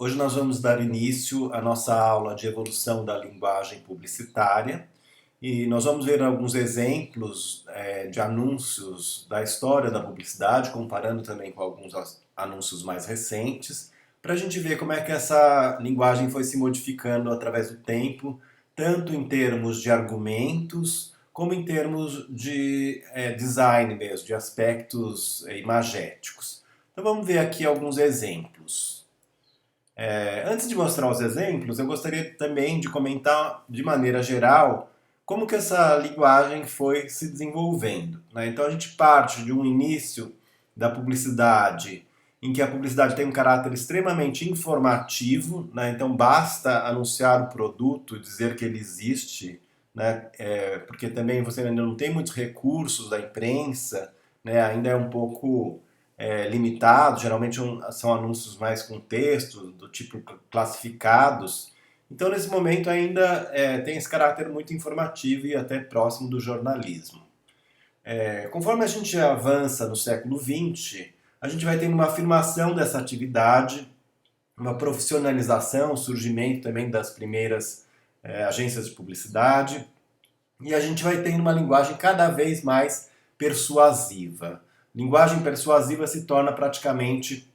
Hoje nós vamos dar início à nossa aula de evolução da linguagem publicitária e nós vamos ver alguns exemplos de anúncios da história da publicidade, comparando também com alguns anúncios mais recentes, para a gente ver como é que essa linguagem foi se modificando através do tempo, tanto em termos de argumentos, como em termos de design mesmo, de aspectos imagéticos. Então vamos ver aqui alguns exemplos. Antes de mostrar os exemplos, eu gostaria também de comentar de maneira geral como que essa linguagem foi se desenvolvendo, né? Então a gente parte de um início da publicidade em que a publicidade tem um caráter extremamente informativo, né? Então basta anunciar o produto, dizer que ele existe, né? Porque também você ainda não tem muitos recursos da imprensa, né? Ainda é um pouco limitado, geralmente são anúncios mais com texto, do tipo classificados. Então, nesse momento, ainda tem esse caráter muito informativo e até próximo do jornalismo. Conforme a gente avança no século XX, a gente vai tendo uma afirmação dessa atividade, uma profissionalização, o surgimento também das primeiras agências de publicidade, e a gente vai tendo uma linguagem cada vez mais persuasiva. Linguagem persuasiva se torna praticamente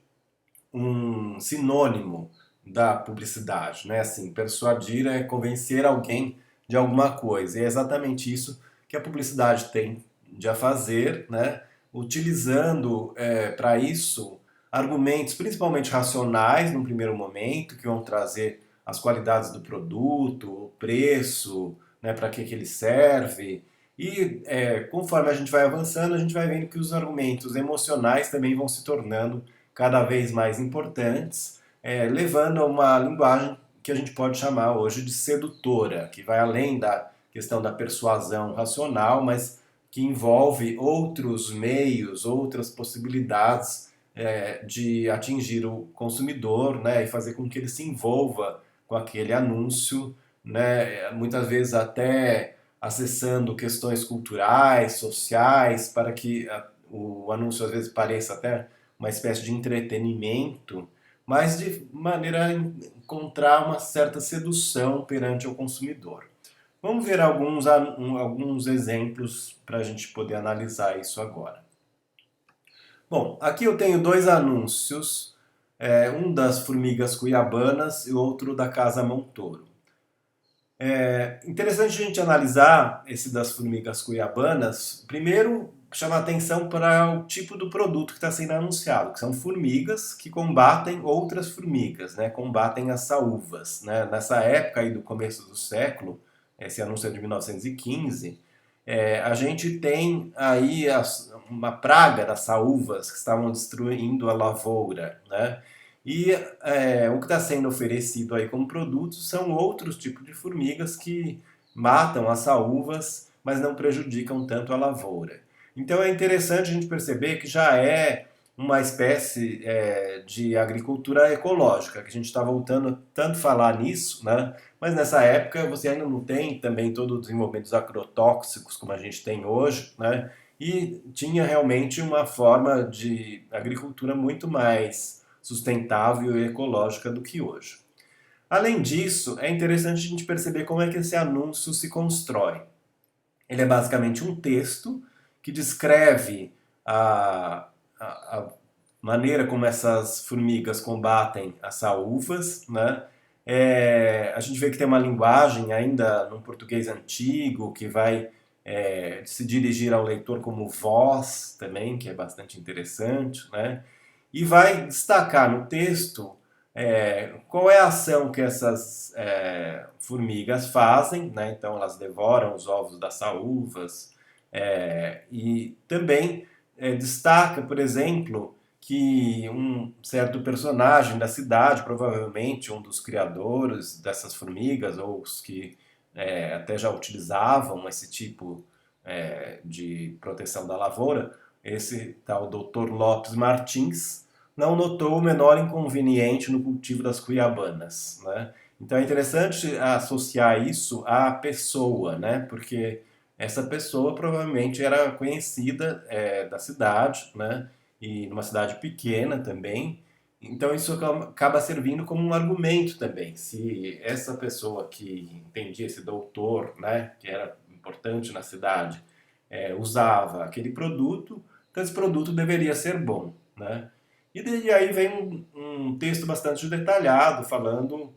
um sinônimo da publicidade, né? Assim, persuadir é convencer alguém de alguma coisa. E é exatamente isso que a publicidade tende a fazer, né? Utilizando para isso argumentos principalmente racionais num primeiro momento, que vão trazer as qualidades do produto, o preço, né, para que ele serve. E conforme a gente vai avançando, a gente vai vendo que os argumentos emocionais também vão se tornando cada vez mais importantes, levando a uma linguagem que a gente pode chamar hoje de sedutora, que vai além da questão da persuasão racional, mas que envolve outros meios, outras possibilidades de atingir o consumidor, né, e fazer com que ele se envolva com aquele anúncio, né, muitas vezes até acessando questões culturais, sociais, para que o anúncio às vezes pareça até uma espécie de entretenimento, mas de maneira a encontrar uma certa sedução perante o consumidor. Vamos ver alguns exemplos para a gente poder analisar isso agora. Bom, aqui eu tenho dois anúncios, um das formigas cuiabanas e outro da Casa Montoro. Interessante a gente analisar esse das formigas cuiabanas. Primeiro, chama atenção para o tipo do produto que está sendo anunciado, que são formigas que combatem outras formigas, né? Combatem as saúvas, né? Nessa época aí do começo do século, esse anúncio é de 1915, a gente tem aí uma praga das saúvas que estavam destruindo a lavoura, né? E o que está sendo oferecido aí como produto são outros tipos de formigas que matam as saúvas, mas não prejudicam tanto a lavoura. Então é interessante a gente perceber que já é uma espécie de agricultura ecológica, que a gente está voltando a tanto falar nisso, né? Mas nessa época você ainda não tem também todo o desenvolvimento dos agrotóxicos como a gente tem hoje, né? E tinha realmente uma forma de agricultura muito mais sustentável e ecológica do que hoje. Além disso, é interessante a gente perceber como é que esse anúncio se constrói. Ele é basicamente um texto que descreve a maneira como essas formigas combatem as saúvas, né? A gente vê que tem uma linguagem ainda num português antigo que vai se dirigir ao leitor como voz também, que é bastante interessante, né? E vai destacar no texto qual é a ação que essas formigas fazem, né? Então elas devoram os ovos das saúvas e também destaca, por exemplo, que um certo personagem da cidade, provavelmente um dos criadores dessas formigas ou os que até já utilizavam esse tipo de proteção da lavoura, esse tal Dr. Lopes Martins, não notou o menor inconveniente no cultivo das cuiabanas, né? Então é interessante associar isso à pessoa, né? Porque essa pessoa provavelmente era conhecida da cidade, né? E numa cidade pequena também. Então isso acaba servindo como um argumento também. Se essa pessoa que entendia, esse doutor, né, que era importante na cidade, usava aquele produto, então esse produto deveria ser bom, né? E daí aí vem um texto bastante detalhado falando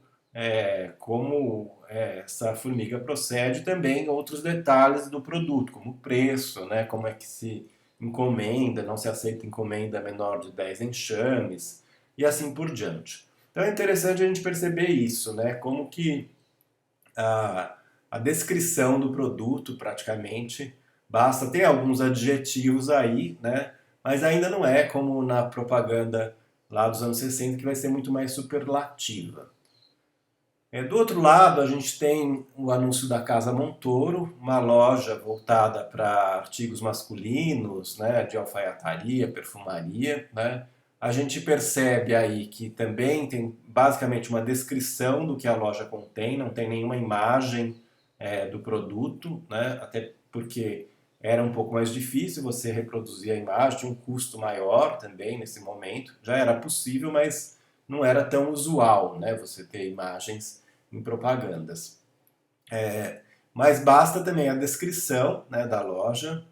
como essa formiga procede, e também outros detalhes do produto, como o preço, né, como é que se encomenda, não se aceita encomenda menor de 10 enxames, e assim por diante. Então é interessante a gente perceber isso, né? Como que a, a descrição do produto praticamente basta ter alguns adjetivos aí, né? Mas ainda não é como na propaganda lá dos anos 60 que vai ser muito mais superlativa. Do outro lado, a gente tem o anúncio da Casa Montoro, uma loja voltada para artigos masculinos, né, de alfaiataria, perfumaria, né? A gente percebe aí que também tem basicamente uma descrição do que a loja contém, não tem nenhuma imagem do produto, né? Até porque era um pouco mais difícil você reproduzir a imagem, tinha um custo maior também nesse momento. Já era possível, mas não era tão usual, né? Você ter imagens em propagandas. Mas basta também a descrição, né, da loja.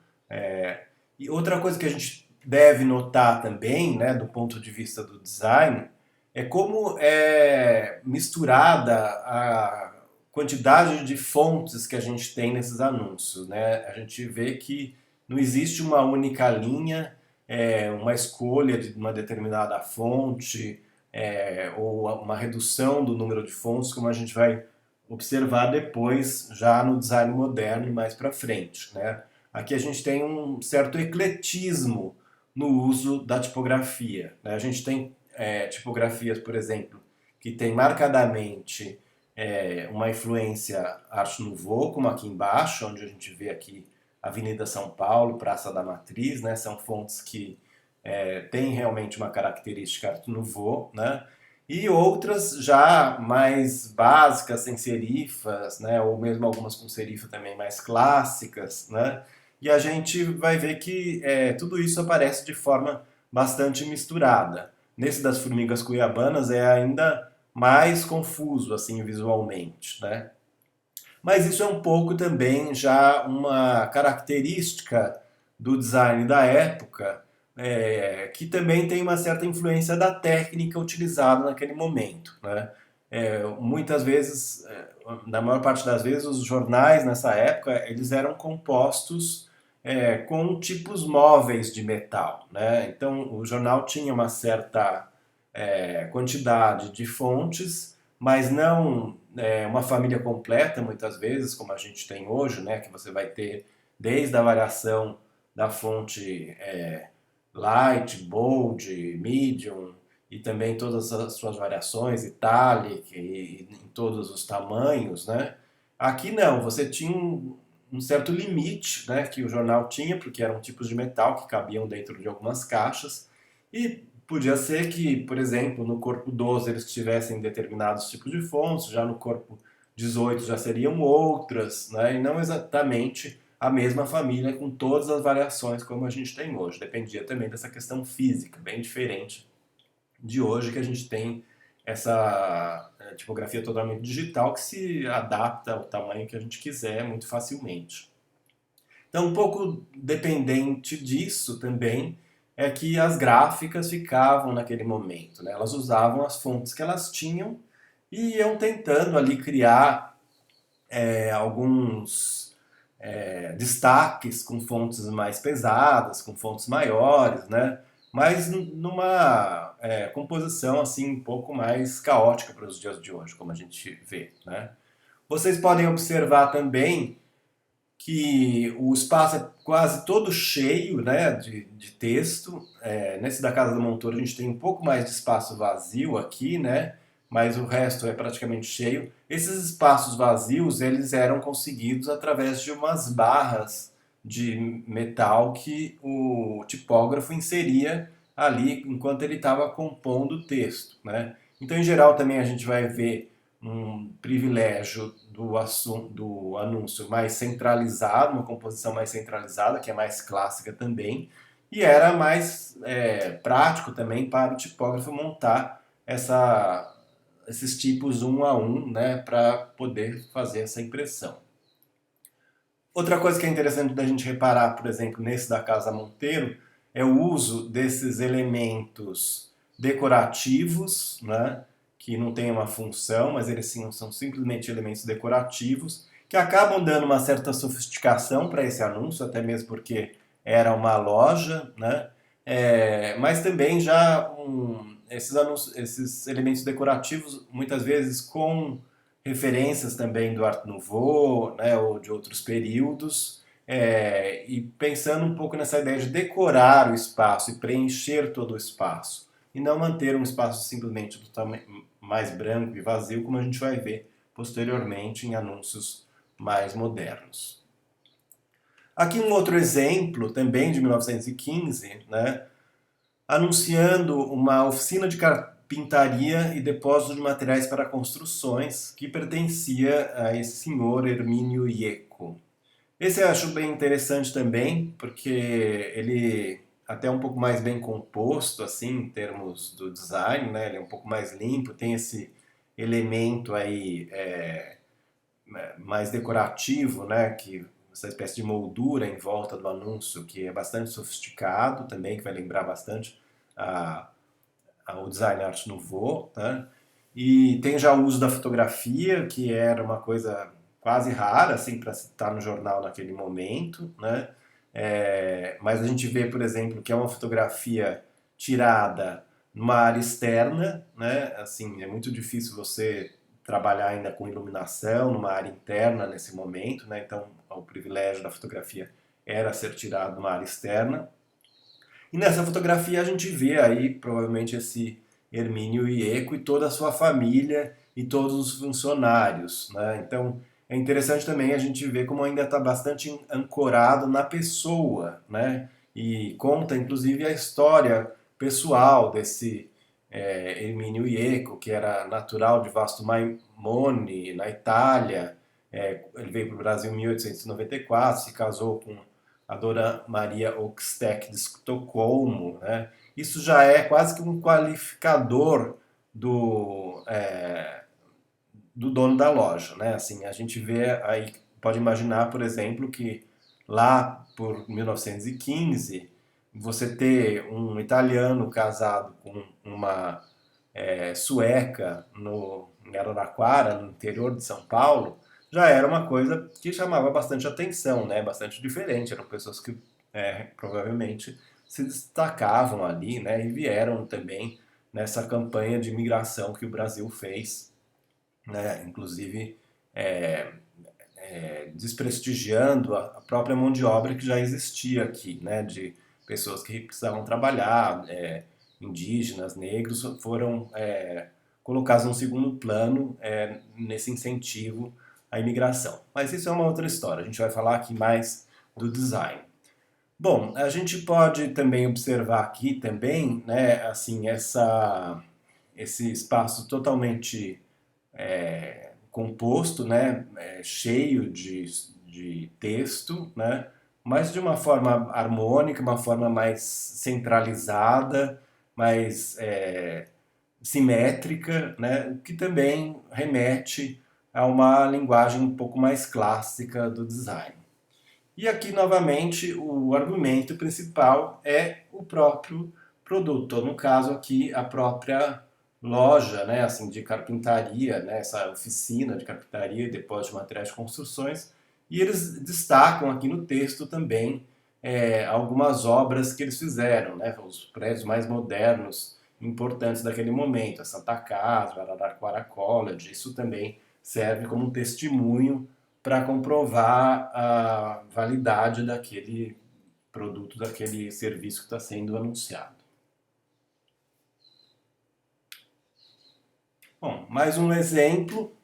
E outra coisa que a gente deve notar também, né, do ponto de vista do design, é como é misturada a quantidade de fontes que a gente tem nesses anúncios, né? A gente vê que não existe uma única linha, uma escolha de uma determinada fonte, ou uma redução do número de fontes, como a gente vai observar depois, já no design moderno e mais para frente, né? Aqui a gente tem um certo ecletismo no uso da tipografia, né? A gente tem tipografias, por exemplo, que tem marcadamente uma influência Art Nouveau, como aqui embaixo, onde a gente vê aqui Avenida São Paulo, Praça da Matriz, né? São fontes que têm realmente uma característica Art Nouveau, né? E outras já mais básicas, sem serifas, né? Ou mesmo algumas com serifa também mais clássicas, né? E a gente vai ver que tudo isso aparece de forma bastante misturada. Nesse das formigas cuiabanas é ainda mais confuso assim visualmente, né? Mas isso é um pouco também já uma característica do design da época, que também tem uma certa influência da técnica utilizada naquele momento, né? Muitas vezes, na maior parte das vezes, os jornais nessa época eles eram compostos com tipos móveis de metal, né? Então o jornal tinha uma certa quantidade de fontes, mas não uma família completa, muitas vezes, como a gente tem hoje, né? Que você vai ter desde a variação da fonte light, bold, medium, e também todas as suas variações, italic, e em todos os tamanhos, né? Aqui não, você tinha um certo limite, né, que o jornal tinha, porque eram tipos de metal que cabiam dentro de algumas caixas, e podia ser que, por exemplo, no corpo 12 eles tivessem determinados tipos de fontes, já no corpo 18 já seriam outras, né, e não exatamente a mesma família com todas as variações como a gente tem hoje. Dependia também dessa questão física, bem diferente de hoje, que a gente tem essa tipografia totalmente digital que se adapta ao tamanho que a gente quiser muito facilmente. Então, um pouco dependente disso também é que as gráficas ficavam naquele momento, né? Elas usavam as fontes que elas tinham e iam tentando ali criar alguns destaques com fontes mais pesadas, com fontes maiores, né? Mas numa composição assim um pouco mais caótica para os dias de hoje, como a gente vê, né? Vocês podem observar também que o espaço é quase todo cheio, né, de texto. Nesse da Casa do Montouro a gente tem um pouco mais de espaço vazio aqui, né, mas o resto é praticamente cheio. Esses espaços vazios eles eram conseguidos através de umas barras de metal que o tipógrafo inseria ali enquanto ele estava compondo o texto, né? Então, em geral, também a gente vai ver um privilégio do anúncio mais centralizado, uma composição mais centralizada, que é mais clássica também, e era mais prático também para o tipógrafo montar esses tipos um a um, né, para poder fazer essa impressão. Outra coisa que é interessante da gente reparar, por exemplo, nesse da Casa Monteiro, é o uso desses elementos decorativos, né, que não têm uma função, mas eles sim, são simplesmente elementos decorativos, que acabam dando uma certa sofisticação para esse anúncio, até mesmo porque era uma loja, né, mas também esses elementos decorativos, muitas vezes com referências também do Art Nouveau, né, ou de outros períodos, e pensando um pouco nessa ideia de decorar o espaço e preencher todo o espaço, e não manter um espaço simplesmente mais branco e vazio, como a gente vai ver posteriormente em anúncios mais modernos. Aqui um outro exemplo, também de 1915, né, anunciando uma oficina de carpintaria e depósito de materiais para construções que pertencia a esse senhor Hermínio Ieco. Esse eu acho bem interessante também, porque ele até é um pouco mais bem composto, assim, em termos do design, né? Ele é um pouco mais limpo, tem esse elemento aí mais decorativo, né? Que essa espécie de moldura em volta do anúncio, que é bastante sofisticado também, que vai lembrar bastante a, o design Art Nouveau, né? E tem já o uso da fotografia, que era uma coisa quase rara, assim, para estar no jornal naquele momento, né? Mas a gente vê, por exemplo, que é uma fotografia tirada numa área externa, né? Assim, é muito difícil você trabalhar ainda com iluminação numa área interna nesse momento, né? Então, o privilégio da fotografia era ser tirado numa área externa. E nessa fotografia a gente vê aí provavelmente esse Hermínio Ieco e toda a sua família e todos os funcionários, né? Então é interessante também a gente ver como ainda está bastante ancorado na pessoa, né? E conta inclusive a história pessoal desse Hermínio Ieco, que era natural de Vasto Maimone, na Itália. Ele veio para o Brasil em 1894, se casou com a Dona Maria Oxteck de Estocolmo, né? Isso já é quase que um qualificador do dono da loja, né? Assim, a gente vê aí, pode imaginar, por exemplo, que lá por 1915, você ter um italiano casado com uma sueca em Araraquara, no interior de São Paulo, já era uma coisa que chamava bastante atenção, né? Bastante diferente. Eram pessoas que provavelmente se destacavam ali, né? E vieram também nessa campanha de imigração que o Brasil fez, né? Inclusive desprestigiando a própria mão de obra que já existia aqui, né? De pessoas que precisavam trabalhar, indígenas, negros, foram colocados no segundo plano nesse incentivo à imigração. Mas isso é uma outra história, a gente vai falar aqui mais do design. Bom, a gente pode também observar aqui também, né, assim, esse espaço totalmente composto, né, cheio de texto, né, mas de uma forma harmônica, uma forma mais centralizada, mais simétrica, né, o que também remete a uma linguagem um pouco mais clássica do design. E aqui, novamente, o argumento principal é o próprio produto, no caso aqui, a própria loja, né, assim, de carpintaria, né, essa oficina de carpintaria e depósito de materiais de construções, e eles destacam aqui no texto também algumas obras que eles fizeram, né, os prédios mais modernos, importantes daquele momento, a Santa Casa, o Araraquara College, isso também serve como um testemunho para comprovar a validade daquele produto, daquele serviço que está sendo anunciado. Bom, mais um exemplo.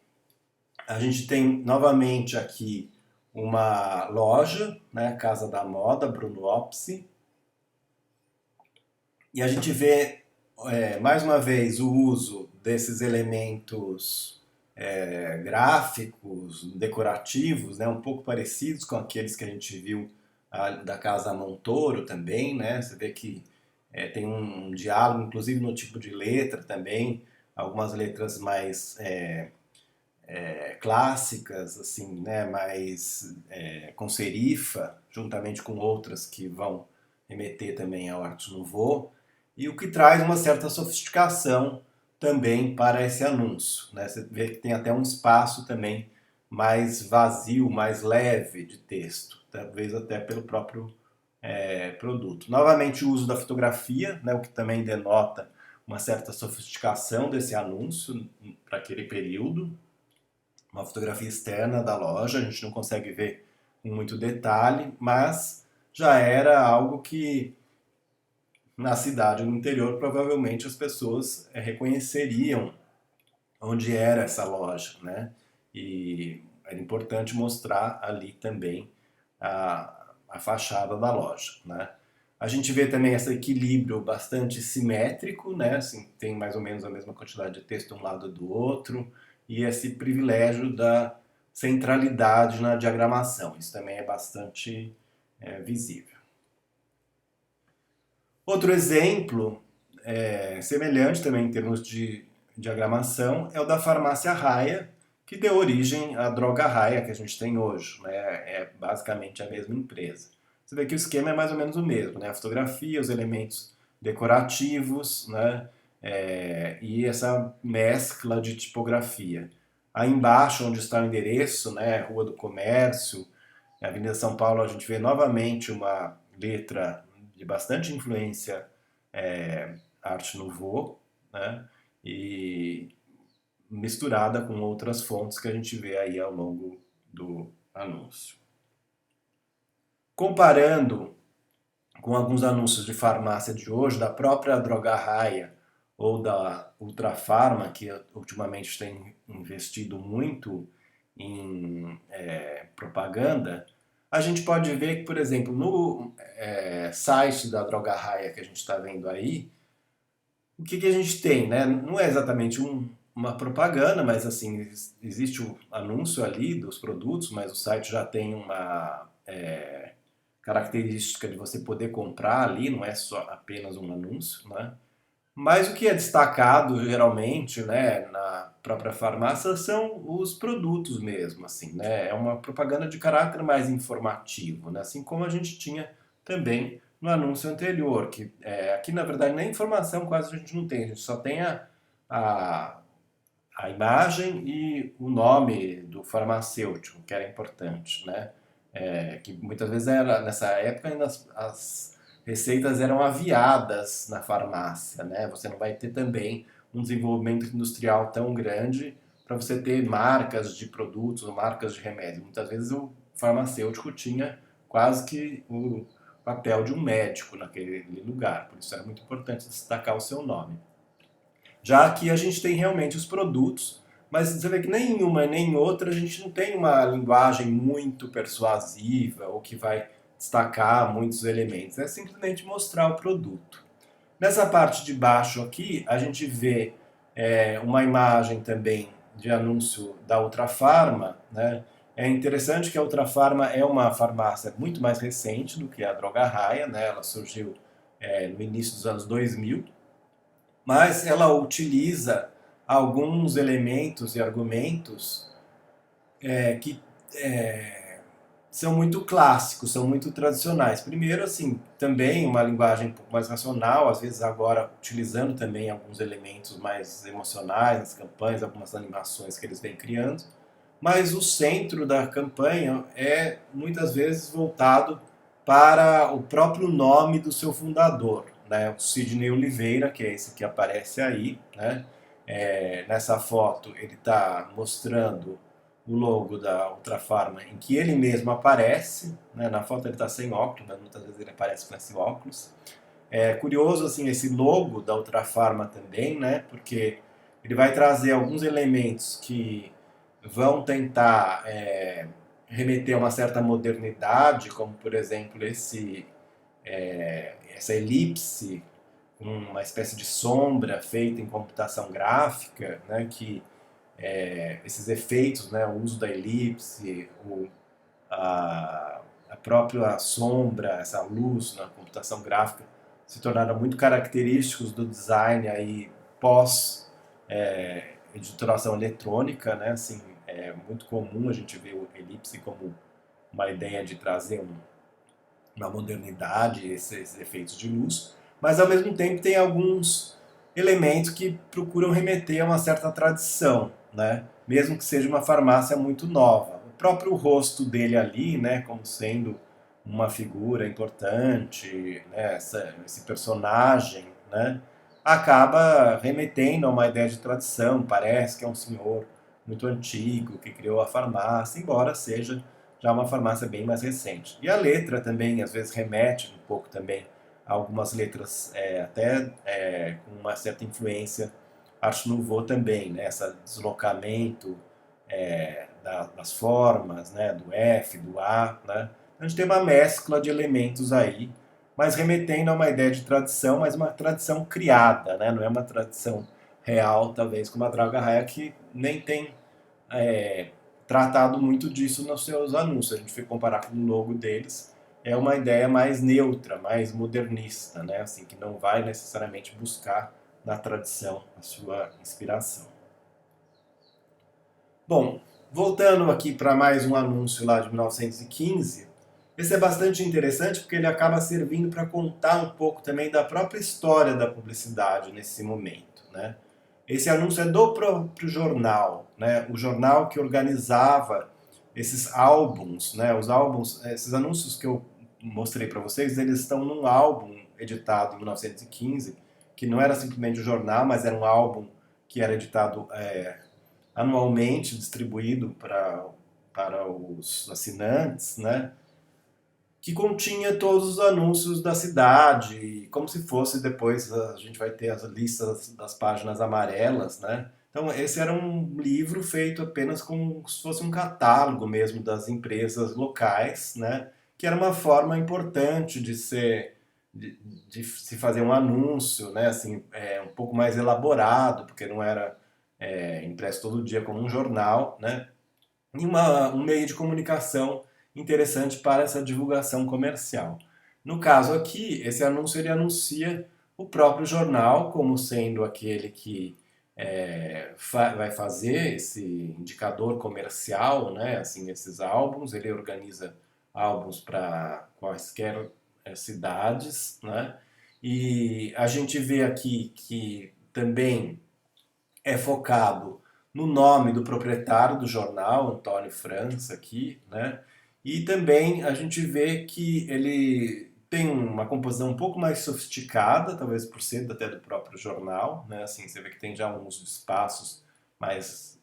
A gente tem novamente aqui uma loja, né, Casa da Moda, Bruno Opsi, e a gente vê mais uma vez o uso desses elementos gráficos, decorativos, né, um pouco parecidos com aqueles que a gente viu da Casa Montoro também, né? Você vê que tem um diálogo, inclusive no tipo de letra também, algumas letras mais clássicas, assim, né? Mais com serifa, juntamente com outras que vão remeter também ao Art Nouveau, e o que traz uma certa sofisticação também para esse anúncio, né? Você vê que tem até um espaço também mais vazio, mais leve de texto, talvez até pelo próprio produto. Novamente, o uso da fotografia, né, o que também denota uma certa sofisticação desse anúncio para aquele período. Uma fotografia externa da loja, a gente não consegue ver com muito detalhe, mas já era algo que na cidade no interior provavelmente as pessoas reconheceriam onde era essa loja, né? E era importante mostrar ali também a fachada da loja, né? A gente vê também esse equilíbrio bastante simétrico, né? Assim, tem mais ou menos a mesma quantidade de texto um lado do outro, e esse privilégio da centralidade na diagramação. Isso também é bastante visível. Outro exemplo semelhante também em termos de diagramação é o da farmácia Raia, que deu origem à droga Raia que a gente tem hoje, né? É basicamente a mesma empresa. Você vê que o esquema é mais ou menos o mesmo, né? A fotografia, os elementos decorativos, né? E essa mescla de tipografia. Aí embaixo, onde está o endereço, né? Rua do Comércio, na Avenida São Paulo, a gente vê novamente uma letra de bastante influência Art Nouveau, né? E misturada com outras fontes que a gente vê aí ao longo do anúncio. Comparando com alguns anúncios de farmácia de hoje, da própria Droga Raia ou da Ultrafarma, que ultimamente tem investido muito em propaganda, a gente pode ver que, por exemplo, no site da Droga Raia que a gente está vendo aí, o que a gente tem, né? Não é exatamente uma propaganda, mas assim, existe o anúncio ali dos produtos, mas o site já tem uma característica de você poder comprar ali, não é só apenas um anúncio, né? Mas o que é destacado geralmente, né, na própria farmácia são os produtos mesmo, assim, né? É uma propaganda de caráter mais informativo, né? Assim como a gente tinha também no anúncio anterior, que aqui na verdade nem informação quase a gente não tem, a gente só tem a, a imagem e o nome do farmacêutico, que era importante, né? Que muitas vezes era, nessa época ainda as receitas eram aviadas na farmácia, né? Você não vai ter também um desenvolvimento industrial tão grande para você ter marcas de produtos ou marcas de remédio. Muitas vezes o farmacêutico tinha quase que o papel de um médico naquele lugar, por isso era muito importante destacar o seu nome. Já aqui a gente tem realmente os produtos, mas você vê que nem uma nem outra a gente não tem uma linguagem muito persuasiva ou que vai destacar muitos elementos. É simplesmente mostrar o produto. Nessa parte de baixo aqui, a gente vê uma imagem também de anúncio da Ultrafarma, né? É interessante que a Ultrafarma é uma farmácia muito mais recente do que a Droga Raia, né? Ela surgiu no início dos anos 2000, mas ela utiliza alguns elementos e argumentos que são muito clássicos, são muito tradicionais. Primeiro, assim, também uma linguagem um pouco mais racional, às vezes agora utilizando também alguns elementos mais emocionais nas campanhas, algumas animações que eles vêm criando, mas o centro da campanha é muitas vezes voltado para o próprio nome do seu fundador, né? O Sidney Oliveira, que é esse que aparece aí, né? Nessa foto ele está mostrando o logo da Ultrafarma em que ele mesmo aparece, né? Na foto ele está sem óculos, mas muitas vezes ele aparece com esse óculos. É curioso assim esse logo da Ultrafarma também, né? Porque ele vai trazer alguns elementos que vão tentar remeter a uma certa modernidade, como por exemplo essa elipse, uma espécie de sombra feita em computação gráfica, né, que esses efeitos, né, o uso da elipse, a própria sombra, essa luz na computação gráfica se tornaram muito característicos do design aí pós editoração eletrônica, né? Assim, é muito comum a gente ver o Elipse como uma ideia de trazer uma modernidade, esses efeitos de luz, mas ao mesmo tempo tem alguns elementos que procuram remeter a uma certa tradição, né? Mesmo que seja uma farmácia muito nova. O próprio rosto dele ali, né, como sendo uma figura importante, né, esse personagem, né, acaba remetendo a uma ideia de tradição. Parece que é um senhor muito antigo que criou a farmácia, embora seja já uma farmácia bem mais recente. E a letra também, às vezes, remete um pouco também a algumas letras com uma certa influência Art Nouveau também, né? Esse deslocamento das formas, né? Do F, do A, né? A gente tem uma mescla de elementos aí, mas remetendo a uma ideia de tradição, mas uma tradição criada, né? Não é uma tradição real, talvez, como a Draga Raia, que nem tem é, tratado muito disso nos seus anúncios. A gente foi comparar com o logo deles, é uma ideia mais neutra, mais modernista, né? Assim, que não vai necessariamente buscar na tradição a sua inspiração. Bom, voltando aqui para mais um anúncio lá de 1915, esse é bastante interessante porque ele acaba servindo para contar um pouco também da própria história da publicidade nesse momento, né? Esse anúncio é do próprio jornal, né? O jornal que organizava esses álbuns, né? Os álbuns, esses anúncios que eu mostrei para vocês, eles estão num álbum editado em 1915, que não era simplesmente um jornal, mas era um álbum que era editado anualmente, distribuído para os assinantes, né? Que continha todos os anúncios da cidade, como se fosse depois a gente vai ter as listas das páginas amarelas, né? Então esse era um livro feito apenas como se fosse um catálogo mesmo das empresas locais, né? Que era uma forma importante de se fazer um anúncio, né? Assim, um pouco mais elaborado, porque não era impresso todo dia como um jornal, né? E um meio de comunicação interessante para essa divulgação comercial. No caso aqui, esse anúncio ele anuncia o próprio jornal como sendo aquele que vai fazer esse indicador comercial, né? Assim, esses álbuns, ele organiza álbuns para quaisquer cidades, né? E a gente vê aqui que também é focado no nome do proprietário do jornal, Antônio França, aqui, né? E também a gente vê que ele tem uma composição um pouco mais sofisticada, talvez por ser até do próprio jornal, né? Assim, você vê que tem já um uso de espaços mais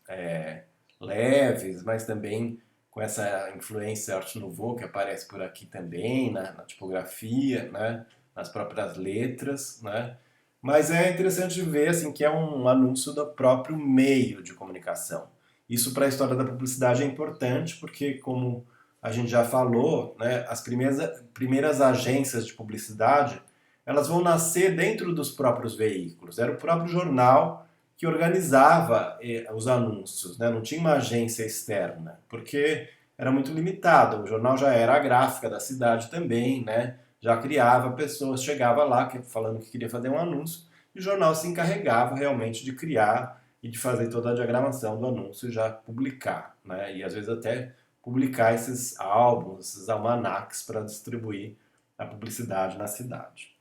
leves, mas também com essa influência Art Nouveau que aparece por aqui também, na tipografia, né? Nas próprias letras, né? Mas é interessante ver assim, que é um anúncio do próprio meio de comunicação. Isso para a história da publicidade é importante porque, como a gente já falou, né, as primeiras agências de publicidade elas vão nascer dentro dos próprios veículos. Era o próprio jornal que organizava os anúncios, né? Não tinha uma agência externa, porque era muito limitado. O jornal já era a gráfica da cidade também, né? Já criava pessoas, chegava lá falando que queria fazer um anúncio, e o jornal se encarregava realmente de criar e de fazer toda a diagramação do anúncio e já publicar, né? E às vezes até publicar esses álbuns, esses almanacs para distribuir a publicidade na cidade.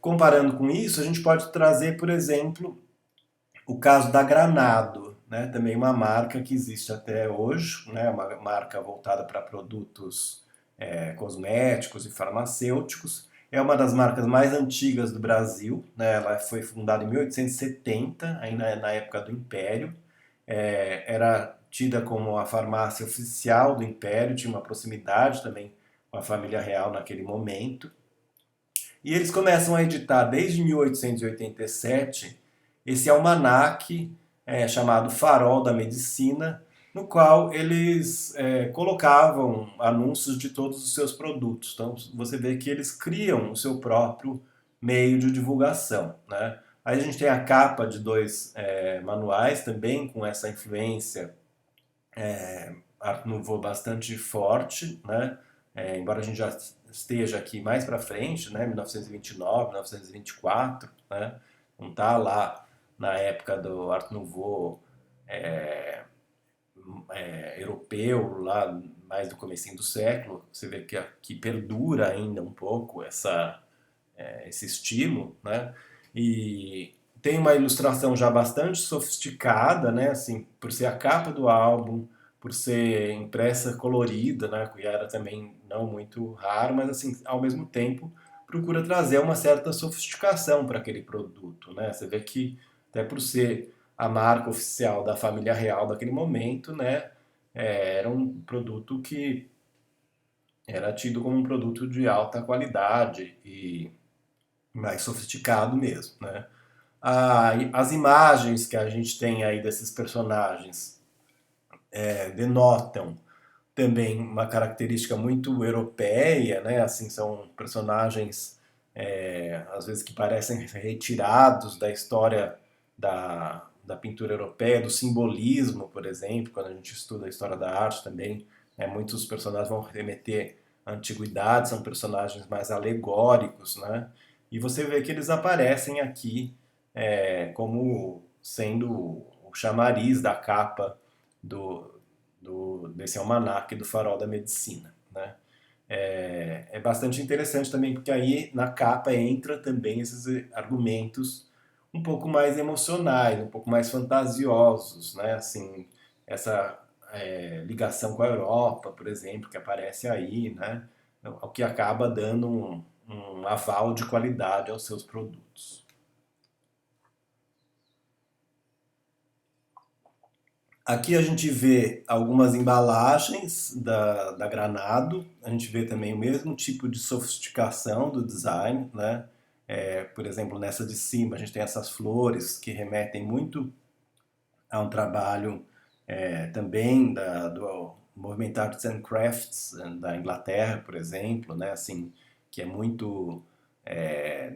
Comparando com isso, a gente pode trazer, por exemplo, o caso da Granado, né? Também uma marca que existe até hoje, né? Uma marca voltada para produtos cosméticos e farmacêuticos. É uma das marcas mais antigas do Brasil, né? Ela foi fundada em 1870, ainda na época do Império. Era tida como a farmácia oficial do Império, tinha uma proximidade também com a família real naquele momento. E eles começam a editar desde 1887 esse almanaque chamado Farol da Medicina, no qual eles colocavam anúncios de todos os seus produtos. Então você vê que eles criam o seu próprio meio de divulgação, né? Aí a gente tem a capa de dois manuais também com essa influência Art Nouveau bastante forte, né? Embora a gente já esteja aqui mais para frente, né? 1929, 1924, né? Não está lá na época do Art Nouveau europeu, lá mais do comecinho do século. Você vê que aqui perdura ainda um pouco esse estilo, né? E tem uma ilustração já bastante sofisticada, né? Assim, por ser a capa do álbum, por ser impressa colorida, né? Que era também não muito raro, mas assim, ao mesmo tempo procura trazer uma certa sofisticação para aquele produto, né? Você vê que até por ser a marca oficial da família real daquele momento, né? Era um produto que era tido como um produto de alta qualidade e mais sofisticado mesmo, né? As imagens que a gente tem aí desses personagens denotam também uma característica muito europeia, né? Assim, são personagens às vezes que parecem retirados da história da pintura europeia, do simbolismo, por exemplo, quando a gente estuda a história da arte também, muitos personagens vão remeter à antiguidade, são personagens mais alegóricos, né? E você vê que eles aparecem aqui como sendo o chamariz da capa do, desse almanaque do Farol da Medicina, né? É bastante interessante também, porque aí na capa entra também esses argumentos um pouco mais emocionais, um pouco mais fantasiosos, né? Assim, essa ligação com a Europa, por exemplo, que aparece aí, né? O que acaba dando um aval de qualidade aos seus produtos. Aqui a gente vê algumas embalagens da Granado, a gente vê também o mesmo tipo de sofisticação do design, né? Por exemplo, nessa de cima a gente tem essas flores que remetem muito a um trabalho também do movimento Arts and Crafts da Inglaterra, por exemplo, né? Assim, que é muito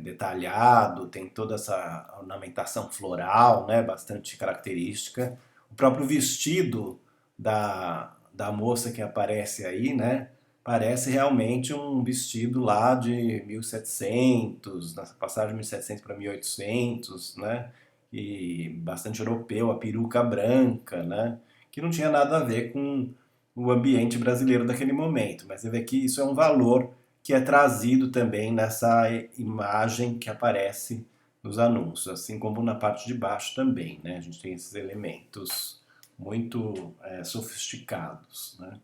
detalhado, tem toda essa ornamentação floral, né? Bastante característica. O próprio vestido da moça que aparece aí, né? Parece realmente um vestido lá de 1700, nessa passagem de 1700 para 1800, né? E bastante europeu, a peruca branca, né? Que não tinha nada a ver com o ambiente brasileiro daquele momento. Mas você vê que isso é um valor que é trazido também nessa imagem que aparece nos anúncios, assim como na parte de baixo também, né? A gente tem esses elementos muito sofisticados, né?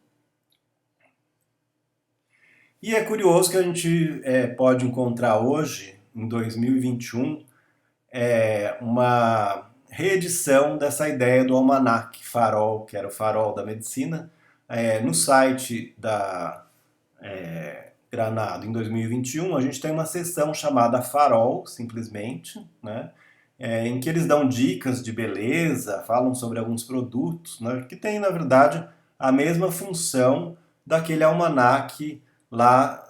E é curioso que a gente pode encontrar hoje, em 2021, uma reedição dessa ideia do almanaque farol, que era o farol da medicina, no site da Granado em 2021, a gente tem uma seção chamada Farol, simplesmente, né? Em que eles dão dicas de beleza, falam sobre alguns produtos, né? Que tem, na verdade, a mesma função daquele almanaque lá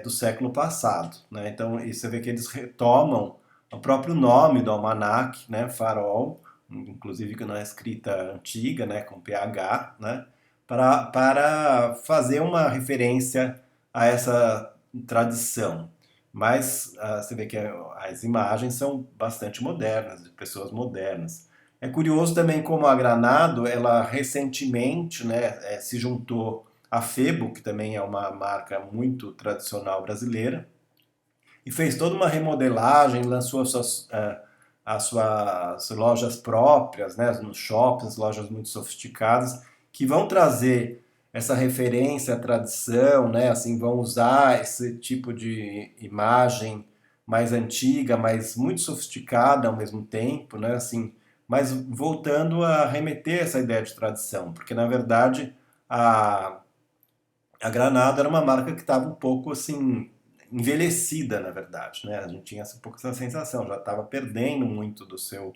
do século passado, né? Então, você vê que eles retomam o próprio nome do almanaque, né? Farol, inclusive que na escrita antiga, né? Com PH, né? Para fazer uma referência a essa tradição. Mas você vê que as imagens são bastante modernas, de pessoas modernas. É curioso também como a Granado, ela recentemente, né, se juntou à Febo, que também é uma marca muito tradicional brasileira, e fez toda uma remodelagem, lançou as suas lojas próprias, né, nos shoppings, lojas muito sofisticadas, que vão trazer essa referência à tradição, né, assim, vão usar esse tipo de imagem mais antiga, mas muito sofisticada ao mesmo tempo, né, assim, mas voltando a remeter essa ideia de tradição, porque na verdade a, a Granada era uma marca que estava um pouco assim envelhecida, na verdade, né? A gente tinha um pouco essa sensação, já estava perdendo muito do seu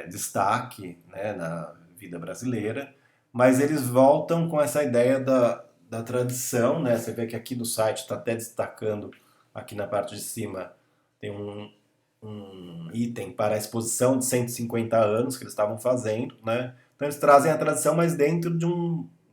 destaque, né, na vida brasileira, mas eles voltam com essa ideia da tradição, né? Você vê que aqui no site está até destacando, aqui na parte de cima, tem um item para a exposição de 150 anos que eles estavam fazendo, né? Então eles trazem a tradição, mas dentro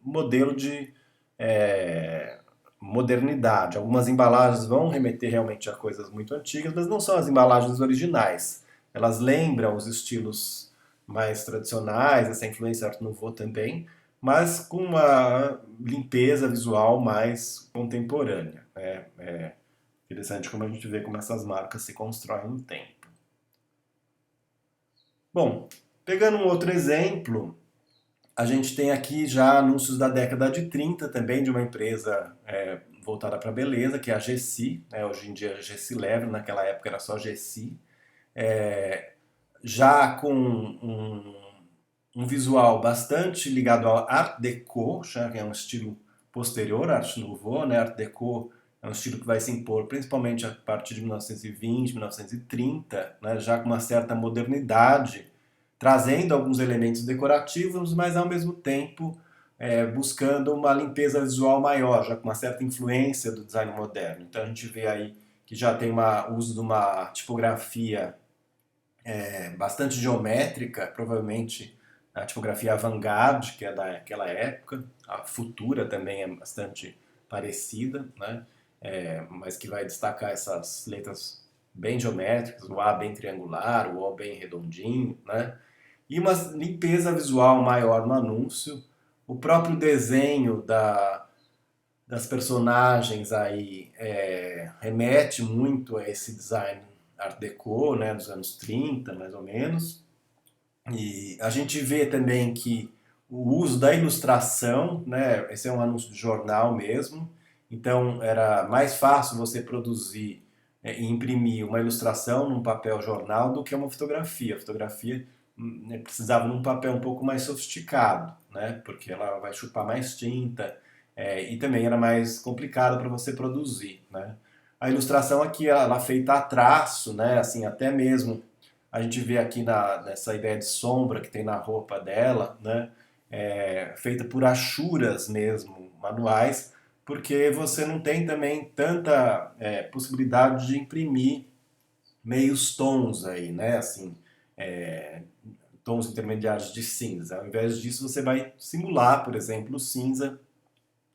modelo de é, modernidade. Algumas embalagens vão remeter realmente a coisas muito antigas, mas não são as embalagens originais. Elas lembram os estilos mais tradicionais, essa influência Art Nouveau também, mas com uma limpeza visual mais contemporânea. É interessante como a gente vê como essas marcas se constroem no tempo. Bom, pegando um outro exemplo, a gente tem aqui já anúncios da década de 30 também, de uma empresa voltada para beleza, que é a Gessi, né? Hoje em dia é a Gessi Lever, naquela época era só Gessi, é, já com um visual bastante ligado ao Art Deco, já que é um estilo posterior à Art Nouveau, né? Art Deco é um estilo que vai se impor principalmente a partir de 1920, 1930, né? Já com uma certa modernidade, trazendo alguns elementos decorativos, mas ao mesmo tempo buscando uma limpeza visual maior, já com uma certa influência do design moderno. Então a gente vê aí que já tem o uso de uma tipografia bastante geométrica, provavelmente a tipografia avant-garde, que é daquela época. A Futura também é bastante parecida, né? Mas que vai destacar essas letras bem geométricas, o A bem triangular, o O bem redondinho, né? E uma limpeza visual maior no anúncio. O próprio desenho das personagens aí remete muito a esse design Art Deco, né, dos anos 30, mais ou menos. E a gente vê também que o uso da ilustração, né, esse é um anúncio de jornal mesmo, então era mais fácil você produzir e imprimir uma ilustração num papel jornal do que uma fotografia. A fotografia precisava de um papel um pouco mais sofisticado, né, porque ela vai chupar mais tinta, e também era mais complicado para você produzir, né. A ilustração aqui ela é feita a traço, né, assim, até mesmo a gente vê aqui nessa ideia de sombra que tem na roupa dela, né? Feita por achuras mesmo, manuais, porque você não tem também tanta possibilidade de imprimir meios tons aí, né? Assim, é, tons intermediários de cinza. Ao invés disso, você vai simular, por exemplo, o cinza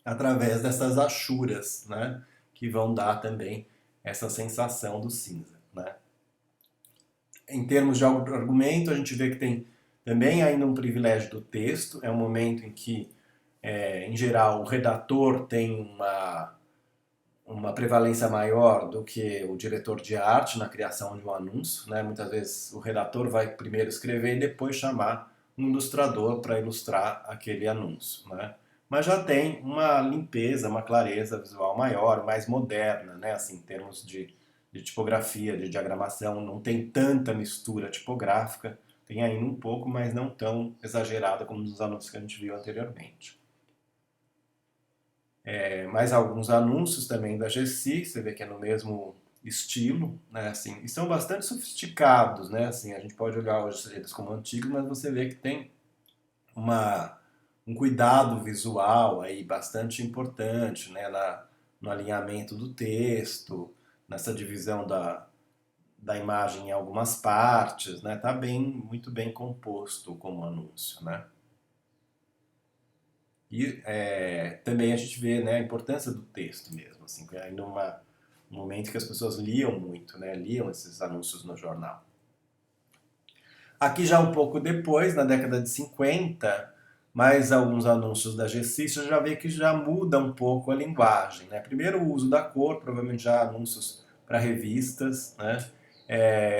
através dessas achuras, né? Que vão dar também essa sensação do cinza, né? Em termos de argumento, a gente vê que tem também ainda um privilégio do texto, é um momento em que, em geral, o redator tem uma prevalência maior do que o diretor de arte na criação de um anúncio, né? Muitas vezes o redator vai primeiro escrever e depois chamar um ilustrador para ilustrar aquele anúncio, né? Mas já tem uma limpeza, uma clareza visual maior, mais moderna, né? Assim, em termos de tipografia, de diagramação, não tem tanta mistura tipográfica, tem ainda um pouco, mas não tão exagerada como nos anúncios que a gente viu anteriormente. Mais alguns anúncios também da Gessi, você vê que é no mesmo estilo, né, assim, e são bastante sofisticados, né, assim, a gente pode olhar hoje eles como antigos, mas você vê que tem uma, um cuidado visual aí bastante importante, né, no alinhamento do texto, nessa divisão da imagem em algumas partes, né, tá muito bem composto como anúncio, né. E também a gente vê, né, a importância do texto mesmo, assim, que é ainda um momento que as pessoas liam muito, né, liam esses anúncios no jornal. Aqui já um pouco depois, na década de 50, mais alguns anúncios da Gessi, você já vê que já muda um pouco a linguagem, né? Primeiro o uso da cor, provavelmente já anúncios para revistas, né?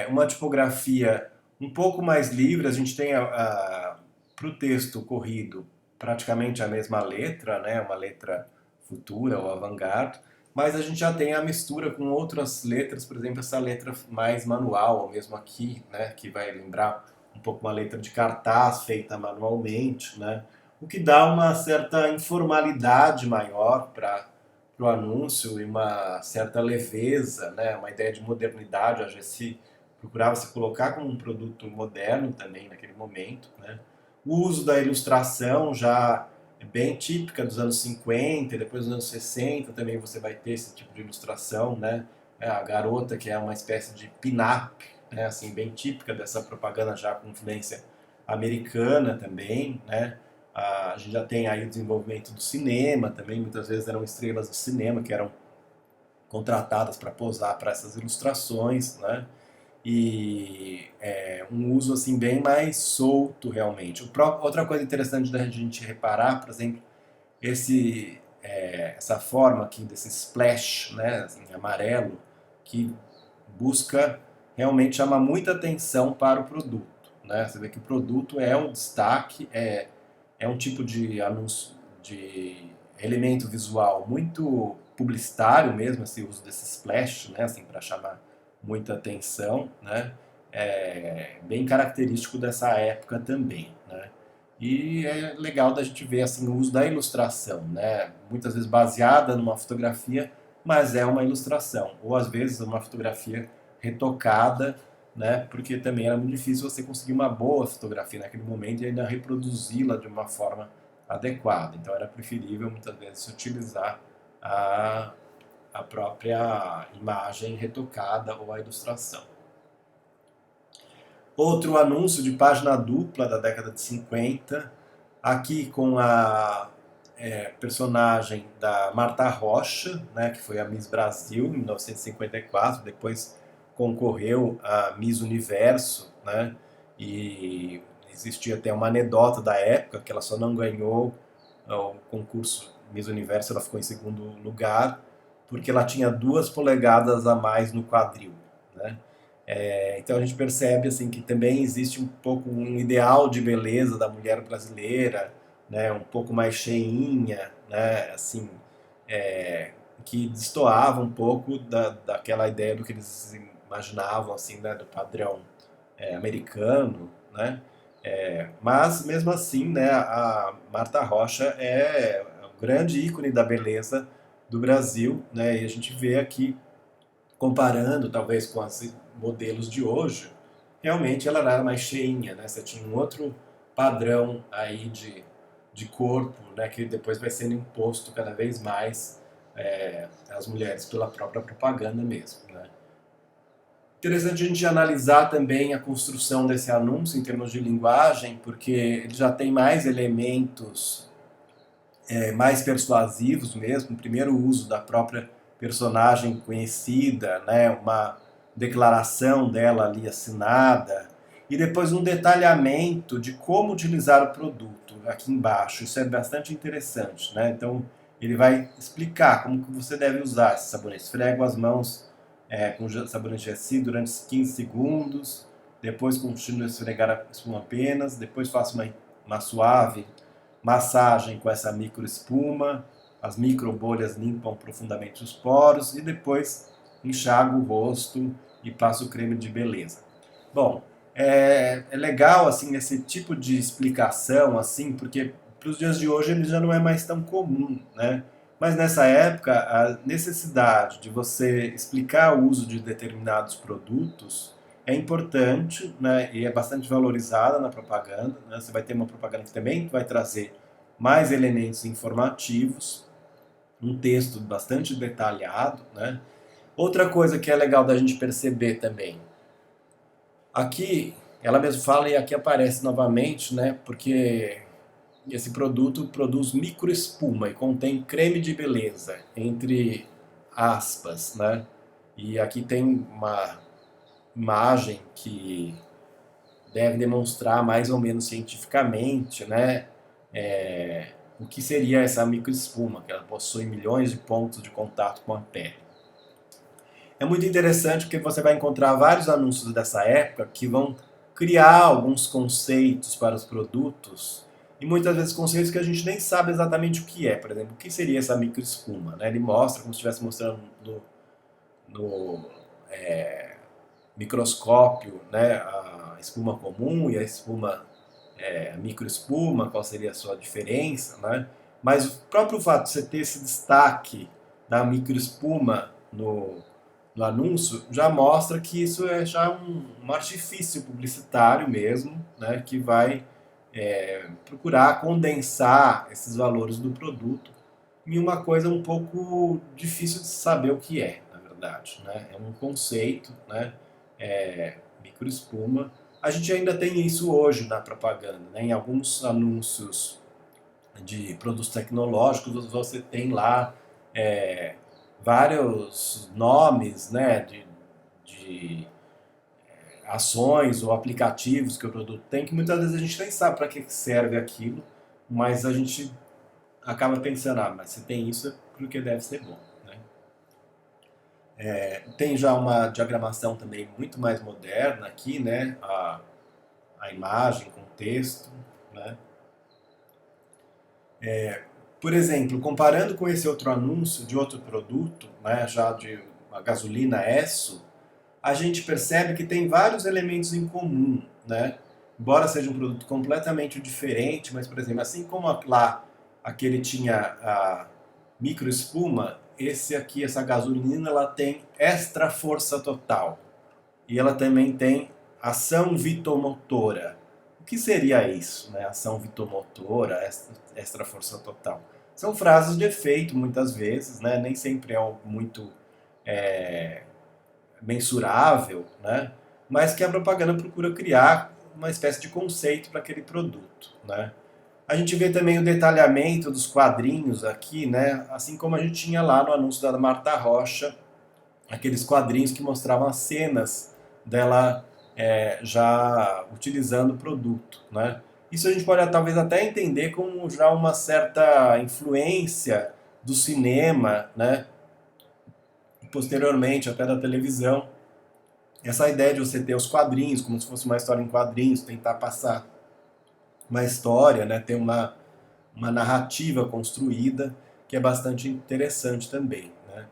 Uma tipografia um pouco mais livre, a gente tem para o texto corrido praticamente a mesma letra, né? Uma letra futura ou avant-garde, mas a gente já tem a mistura com outras letras, por exemplo, essa letra mais manual, ou mesmo aqui, né? Que vai lembrar um pouco uma letra de cartaz feita manualmente, né? O que dá uma certa informalidade maior para o anúncio e uma certa leveza, né? Uma ideia de modernidade. A GC procurava se colocar como um produto moderno também naquele momento, né? O uso da ilustração já é bem típica dos anos 50, depois dos anos 60 também você vai ter esse tipo de ilustração, né? A garota que é uma espécie de pin-up, né, assim, bem típica dessa propaganda já com influência americana também, né? A gente já tem aí o desenvolvimento do cinema também, muitas vezes eram estrelas do cinema que eram contratadas para posar para essas ilustrações, né? E um uso assim bem mais solto realmente. Outra coisa interessante da gente reparar, por exemplo, essa forma aqui desse splash, né, assim, amarelo, que busca realmente chamar muita atenção para o produto, né? Você vê que o produto é um destaque, é um tipo de anúncio, de elemento visual muito publicitário mesmo, esse uso desse splash, né, assim, para chamar muita atenção, né? Bem característico dessa época também, né? E é legal da gente ver assim o uso da ilustração, né? Muitas vezes baseada numa fotografia, mas é uma ilustração, ou às vezes uma fotografia retocada, né? Porque também era muito difícil você conseguir uma boa fotografia naquele momento e ainda reproduzi-la de uma forma adequada. Então era preferível muitas vezes utilizar a, a própria imagem retocada ou a ilustração. Outro anúncio de página dupla da década de 50, aqui com a personagem da Marta Rocha, né, que foi a Miss Brasil em 1954, depois concorreu a Miss Universo, né, e existia até uma anedota da época que ela só não ganhou o concurso Miss Universo, ela ficou em segundo lugar, porque ela tinha 2 polegadas a mais no quadril, né? Então a gente percebe assim que também existe um pouco um ideal de beleza da mulher brasileira, né, um pouco mais cheinha, né, assim, é, que destoava um pouco daquela ideia do que eles imaginavam assim, né, do padrão americano, né? Mas mesmo assim, né, a Marta Rocha é um grande ícone da beleza do Brasil, né? E a gente vê aqui comparando talvez com os modelos de hoje, realmente ela era mais cheinha, né? Você tinha um outro padrão aí de corpo, né? Que depois vai sendo imposto cada vez mais às mulheres pela própria propaganda mesmo, né? Interessante a gente analisar também a construção desse anúncio em termos de linguagem, porque ele já tem mais elementos mais persuasivos mesmo. Primeiro, o uso da própria personagem conhecida, né, uma declaração dela ali assinada, e depois um detalhamento de como utilizar o produto aqui embaixo. Isso é bastante interessante, né? Então, ele vai explicar como que você deve usar esse sabonete. Esfrego as mãos com sabonete GSI durante 15 segundos, depois continuo a esfregar a espuma apenas, depois faço uma suave massagem com essa microespuma, as microbolhas limpam profundamente os poros e depois enxago o rosto e passo o creme de beleza. Bom, é legal assim esse tipo de explicação assim, porque para os dias de hoje ele já não é mais tão comum, né? Mas nessa época a necessidade de você explicar o uso de determinados produtos é importante, né? E é bastante valorizada na propaganda, né? Você vai ter uma propaganda que também vai trazer mais elementos informativos, um texto bastante detalhado, né? Outra coisa que é legal da gente perceber também, aqui ela mesmo fala e aqui aparece novamente, né? Porque esse produto produz microespuma e contém creme de beleza, entre aspas, né? E aqui tem uma imagem que deve demonstrar mais ou menos cientificamente, né, o que seria essa microespuma, que ela possui milhões de pontos de contato com a pele. É muito interessante porque você vai encontrar vários anúncios dessa época que vão criar alguns conceitos para os produtos e muitas vezes conceitos que a gente nem sabe exatamente o que é. Por exemplo, o que seria essa microespuma, né? Ele mostra como se estivesse mostrando no microscópio, né, a espuma comum e a espuma microespuma, qual seria a sua diferença, né? Mas o próprio fato de você ter esse destaque da microespuma no anúncio já mostra que isso é já um artifício publicitário mesmo, né, que vai procurar condensar esses valores do produto em uma coisa um pouco difícil de saber o que é, na verdade, né? É um conceito, né? Microespuma. A gente ainda tem isso hoje na propaganda, né? Em alguns anúncios de produtos tecnológicos, você tem lá é, vários nomes, né, de ações ou aplicativos que o produto tem, que muitas vezes a gente nem sabe para que serve aquilo, mas a gente acaba pensando, ah, mas se tem isso é porque deve ser bom. Né? Tem já uma diagramação também muito mais moderna aqui, né? A imagem com texto, né? Por exemplo, comparando com esse outro anúncio de outro produto, né, já de uma gasolina Esso, a gente percebe que tem vários elementos em comum, né? Embora seja um produto completamente diferente, mas, por exemplo, assim como lá aquele tinha a microespuma, esse aqui, essa gasolina, ela tem extra força total. E ela também tem ação vitomotora. O que seria isso, né? Ação vitomotora, extra força total? São frases de efeito, muitas vezes, né? Nem sempre é algo muito é, mensurável, né? Mas que a propaganda procura criar uma espécie de conceito para aquele produto, né? A gente vê também o detalhamento dos quadrinhos aqui, né? Assim como a gente tinha lá no anúncio da Marta Rocha, aqueles quadrinhos que mostravam as cenas dela já utilizando o produto, né? Isso a gente pode talvez até entender como já uma certa influência do cinema, né? E posteriormente até da televisão. Essa ideia de você ter os quadrinhos, como se fosse uma história em quadrinhos, tentar passar uma história, né? Ter uma narrativa construída, que é bastante interessante também, né?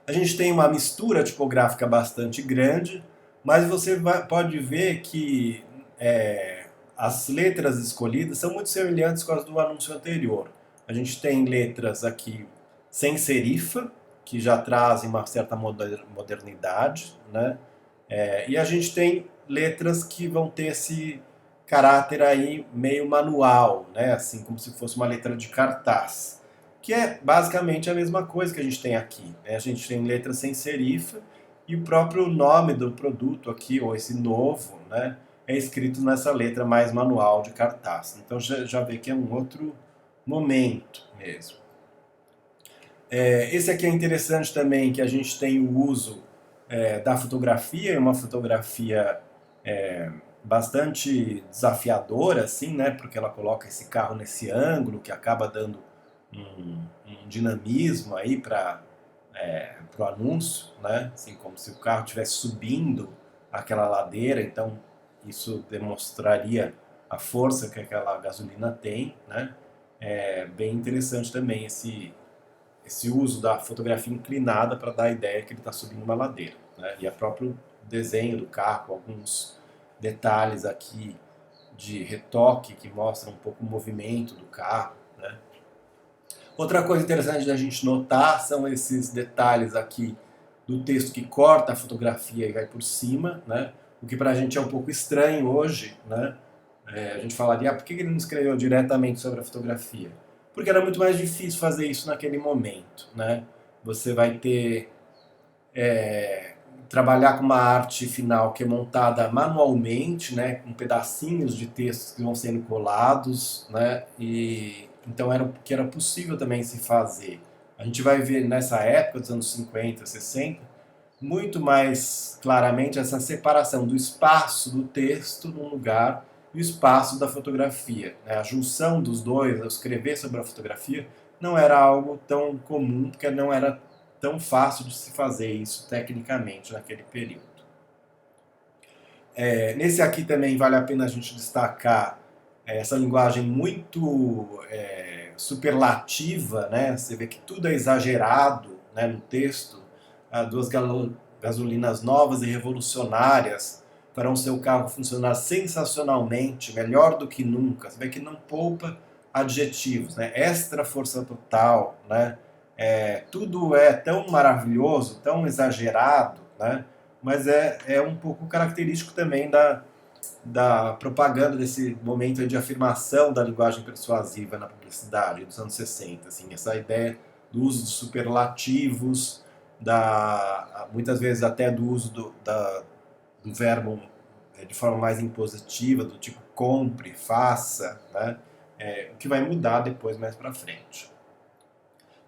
A gente tem uma mistura tipográfica bastante grande, mas você pode ver que as letras escolhidas são muito semelhantes com as do anúncio anterior. A gente tem letras aqui sem serifa, que já trazem uma certa modernidade, né? E a gente tem letras que vão ter esse caráter aí meio manual, né? Assim como se fosse uma letra de cartaz, que é basicamente a mesma coisa que a gente tem aqui, né? A gente tem letras sem serifa e o próprio nome do produto aqui, ou esse novo, né? É escrito nessa letra mais manual de cartaz. Então já vê que é um outro momento mesmo. Esse aqui é interessante também, que a gente tem o uso da fotografia, uma fotografia bastante desafiadora, assim, né? Porque ela coloca esse carro nesse ângulo que acaba dando um dinamismo aí para o anúncio, né? Assim, como se o carro estivesse subindo aquela ladeira, então isso demonstraria a força que aquela gasolina tem, né? É bem interessante também esse uso da fotografia inclinada para dar a ideia que ele está subindo uma ladeira, né? E o próprio desenho do carro, alguns detalhes aqui de retoque que mostram um pouco o movimento do carro, né? Outra coisa interessante da gente notar são esses detalhes aqui do texto que corta a fotografia e vai por cima, né? O que para a gente é um pouco estranho hoje, né? A gente falaria, por que ele não escreveu diretamente sobre a fotografia? Porque era muito mais difícil fazer isso naquele momento, né? Você vai ter trabalhar com uma arte final que é montada manualmente, né, com pedacinhos de textos que vão sendo colados, né, e então era o que era possível também se fazer. A gente vai ver nessa época dos anos 50, 60, muito mais claramente essa separação do espaço do texto num lugar e o espaço da fotografia, né? A junção dos dois, ao escrever sobre a fotografia, não era algo tão comum, porque não era tão fácil de se fazer isso tecnicamente naquele período. Nesse aqui também vale a pena a gente destacar essa linguagem muito superlativa, né? Você vê que tudo é exagerado, né, no texto. Duas gasolinas novas e revolucionárias farão seu carro funcionar sensacionalmente, melhor do que nunca. Você vê que não poupa adjetivos, né? Extra força total, né? Tudo é tão maravilhoso, tão exagerado, né? Mas é um pouco característico também da propaganda, desse momento de afirmação da linguagem persuasiva na publicidade dos anos 60. Assim, essa ideia do uso dos superlativos, muitas vezes até do uso do verbo de forma mais impositiva, do tipo compre, faça, né? o que vai mudar depois mais para frente.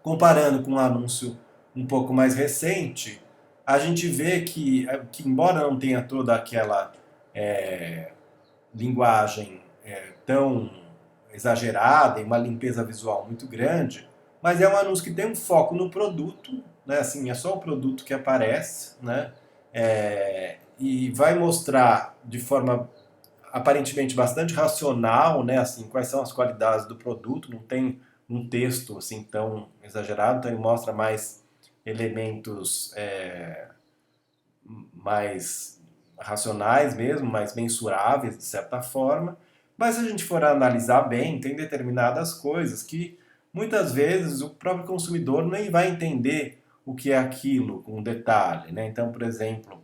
Comparando com um anúncio um pouco mais recente, a gente vê que embora não tenha toda aquela linguagem tão exagerada e uma limpeza visual muito grande, mas é um anúncio que tem um foco no produto, né? Assim, é só o produto que aparece, né? E vai mostrar de forma aparentemente bastante racional, né? Assim, quais são as qualidades do produto, não tem um texto assim tão exagerado, então ele mostra mais elementos mais racionais mesmo, mais mensuráveis de certa forma. Mas se a gente for analisar bem, tem determinadas coisas que muitas vezes o próprio consumidor nem vai entender o que é aquilo com detalhe, né? Então, por exemplo,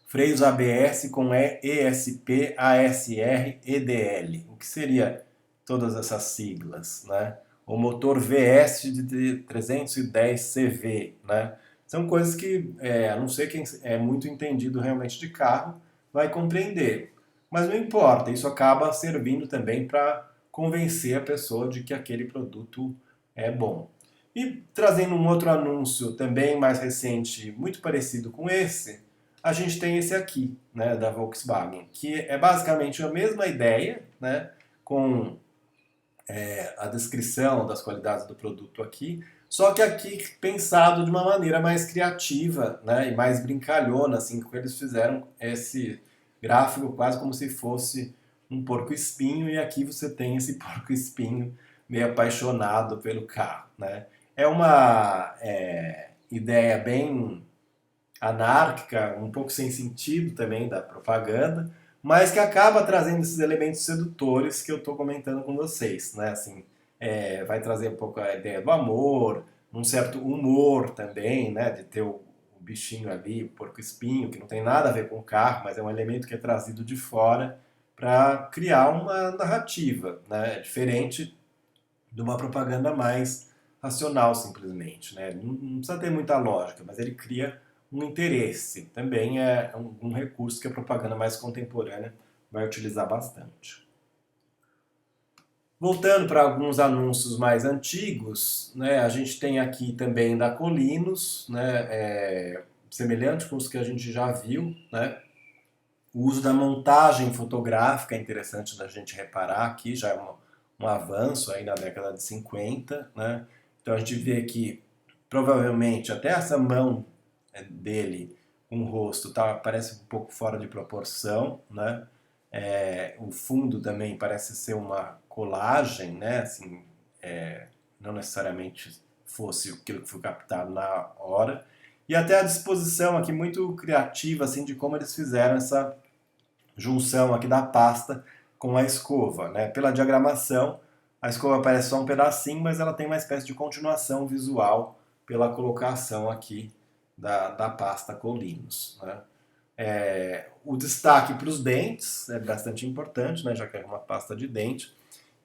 freios ABS com ESP, ASR, EDL. O que seria todas essas siglas, né? O motor VS de 310 CV, né? São coisas que, a não ser quem é muito entendido realmente de carro, vai compreender. Mas não importa, isso acaba servindo também para convencer a pessoa de que aquele produto é bom. E trazendo um outro anúncio também mais recente, muito parecido com esse, a gente tem esse aqui, né, da Volkswagen, que é basicamente a mesma ideia, né, com a descrição das qualidades do produto aqui, só que aqui pensado de uma maneira mais criativa, né, e mais brincalhona, assim, que eles fizeram esse gráfico quase como se fosse um porco-espinho, e aqui você tem esse porco-espinho meio apaixonado pelo carro, né. É uma ideia bem anárquica, um pouco sem sentido também da propaganda, mas que acaba trazendo esses elementos sedutores que eu estou comentando com vocês, né? Assim, vai trazer um pouco a ideia do amor, um certo humor também, né? De ter o bichinho ali, o porco-espinho, que não tem nada a ver com o carro, mas é um elemento que é trazido de fora para criar uma narrativa, né? Diferente de uma propaganda mais racional, simplesmente. Né? Não precisa ter muita lógica, mas ele cria um interesse. Também é um recurso que a propaganda mais contemporânea vai utilizar bastante. Voltando para alguns anúncios mais antigos, né, a gente tem aqui também da Colinos, né, semelhante com os que a gente já viu, né, o uso da montagem fotográfica é interessante da gente reparar aqui, já é um avanço aí na década de 50, né? Então a gente vê que provavelmente até essa mão dele com o rosto parece um pouco fora de proporção, né? O fundo também parece ser uma colagem, né? Assim, não necessariamente fosse aquilo que foi captado na hora. E até a disposição aqui muito criativa assim de como eles fizeram essa junção aqui da pasta com a escova, né? Pela diagramação, a escova parece só um pedacinho, mas ela tem uma espécie de continuação visual pela colocação aqui da pasta Colinos, né? O destaque para os dentes é bastante importante, né? Já que é uma pasta de dente.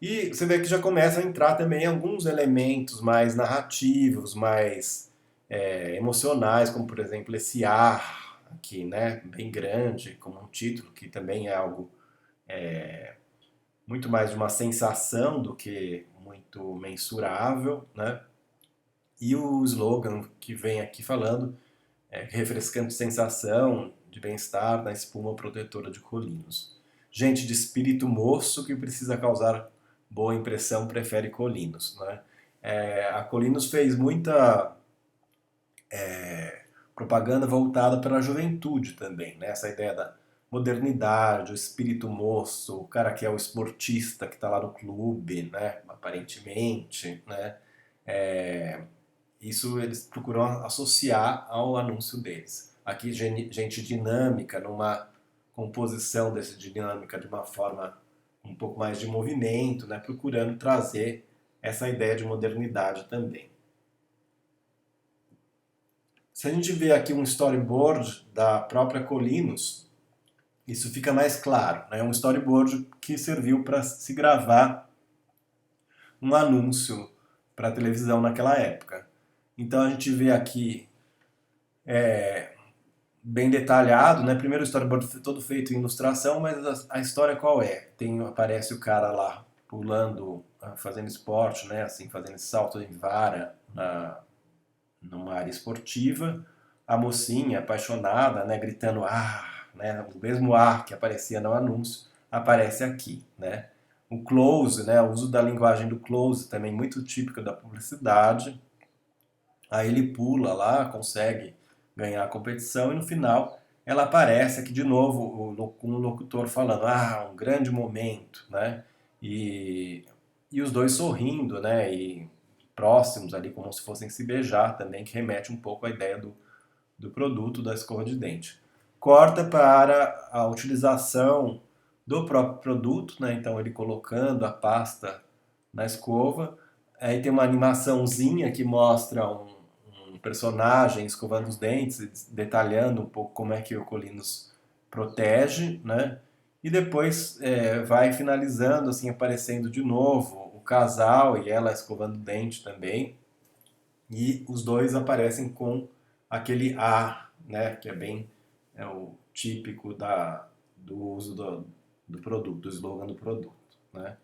E você vê que já começam a entrar também alguns elementos mais narrativos, mais emocionais, como por exemplo esse ar aqui, né, bem grande, como um título, que também é algo muito mais de uma sensação do que muito mensurável, né? E o slogan que vem aqui falando refrescante sensação de bem-estar na espuma protetora de Colinos. Gente de espírito moço que precisa causar boa impressão prefere Colinos, né? A Colinos fez muita propaganda voltada para a juventude também, né? Essa ideia da modernidade, o espírito moço, o cara que é o esportista que está lá no clube, né? Aparentemente, né? Isso eles procuram associar ao anúncio deles. Aqui, gente dinâmica, numa composição dessa dinâmica de uma forma um pouco mais de movimento, né? Procurando trazer essa ideia de modernidade também. Se a gente vê aqui um storyboard da própria Colinos, isso fica mais claro. É um storyboard que serviu para se gravar um anúncio para televisão naquela época. Então a gente vê aqui bem detalhado, né? Primeiro o storyboard todo feito em ilustração, mas a história qual é? Aparece o cara lá pulando, fazendo esporte, né, assim, fazendo salto em vara numa área esportiva, a mocinha apaixonada, né, gritando né, o mesmo que aparecia no anúncio, aparece aqui, né. O close, né, o uso da linguagem do close também muito típico da publicidade. Aí ele pula lá, consegue ganhar a competição e no final ela aparece aqui de novo com um locutor falando, um grande momento, né? E, e os dois sorrindo, né? E próximos ali, como se fossem se beijar também, que remete um pouco à ideia do produto da escova de dente. Corta para a utilização do próprio produto, né? Então ele colocando a pasta na escova. Aí tem uma animaçãozinha que mostra um personagem escovando os dentes, detalhando um pouco como é que o Colinos protege, né? E depois vai finalizando, assim, aparecendo de novo o casal e ela escovando o dente também. E os dois aparecem com aquele né? Que é bem o típico do uso do produto, do slogan do produto, né?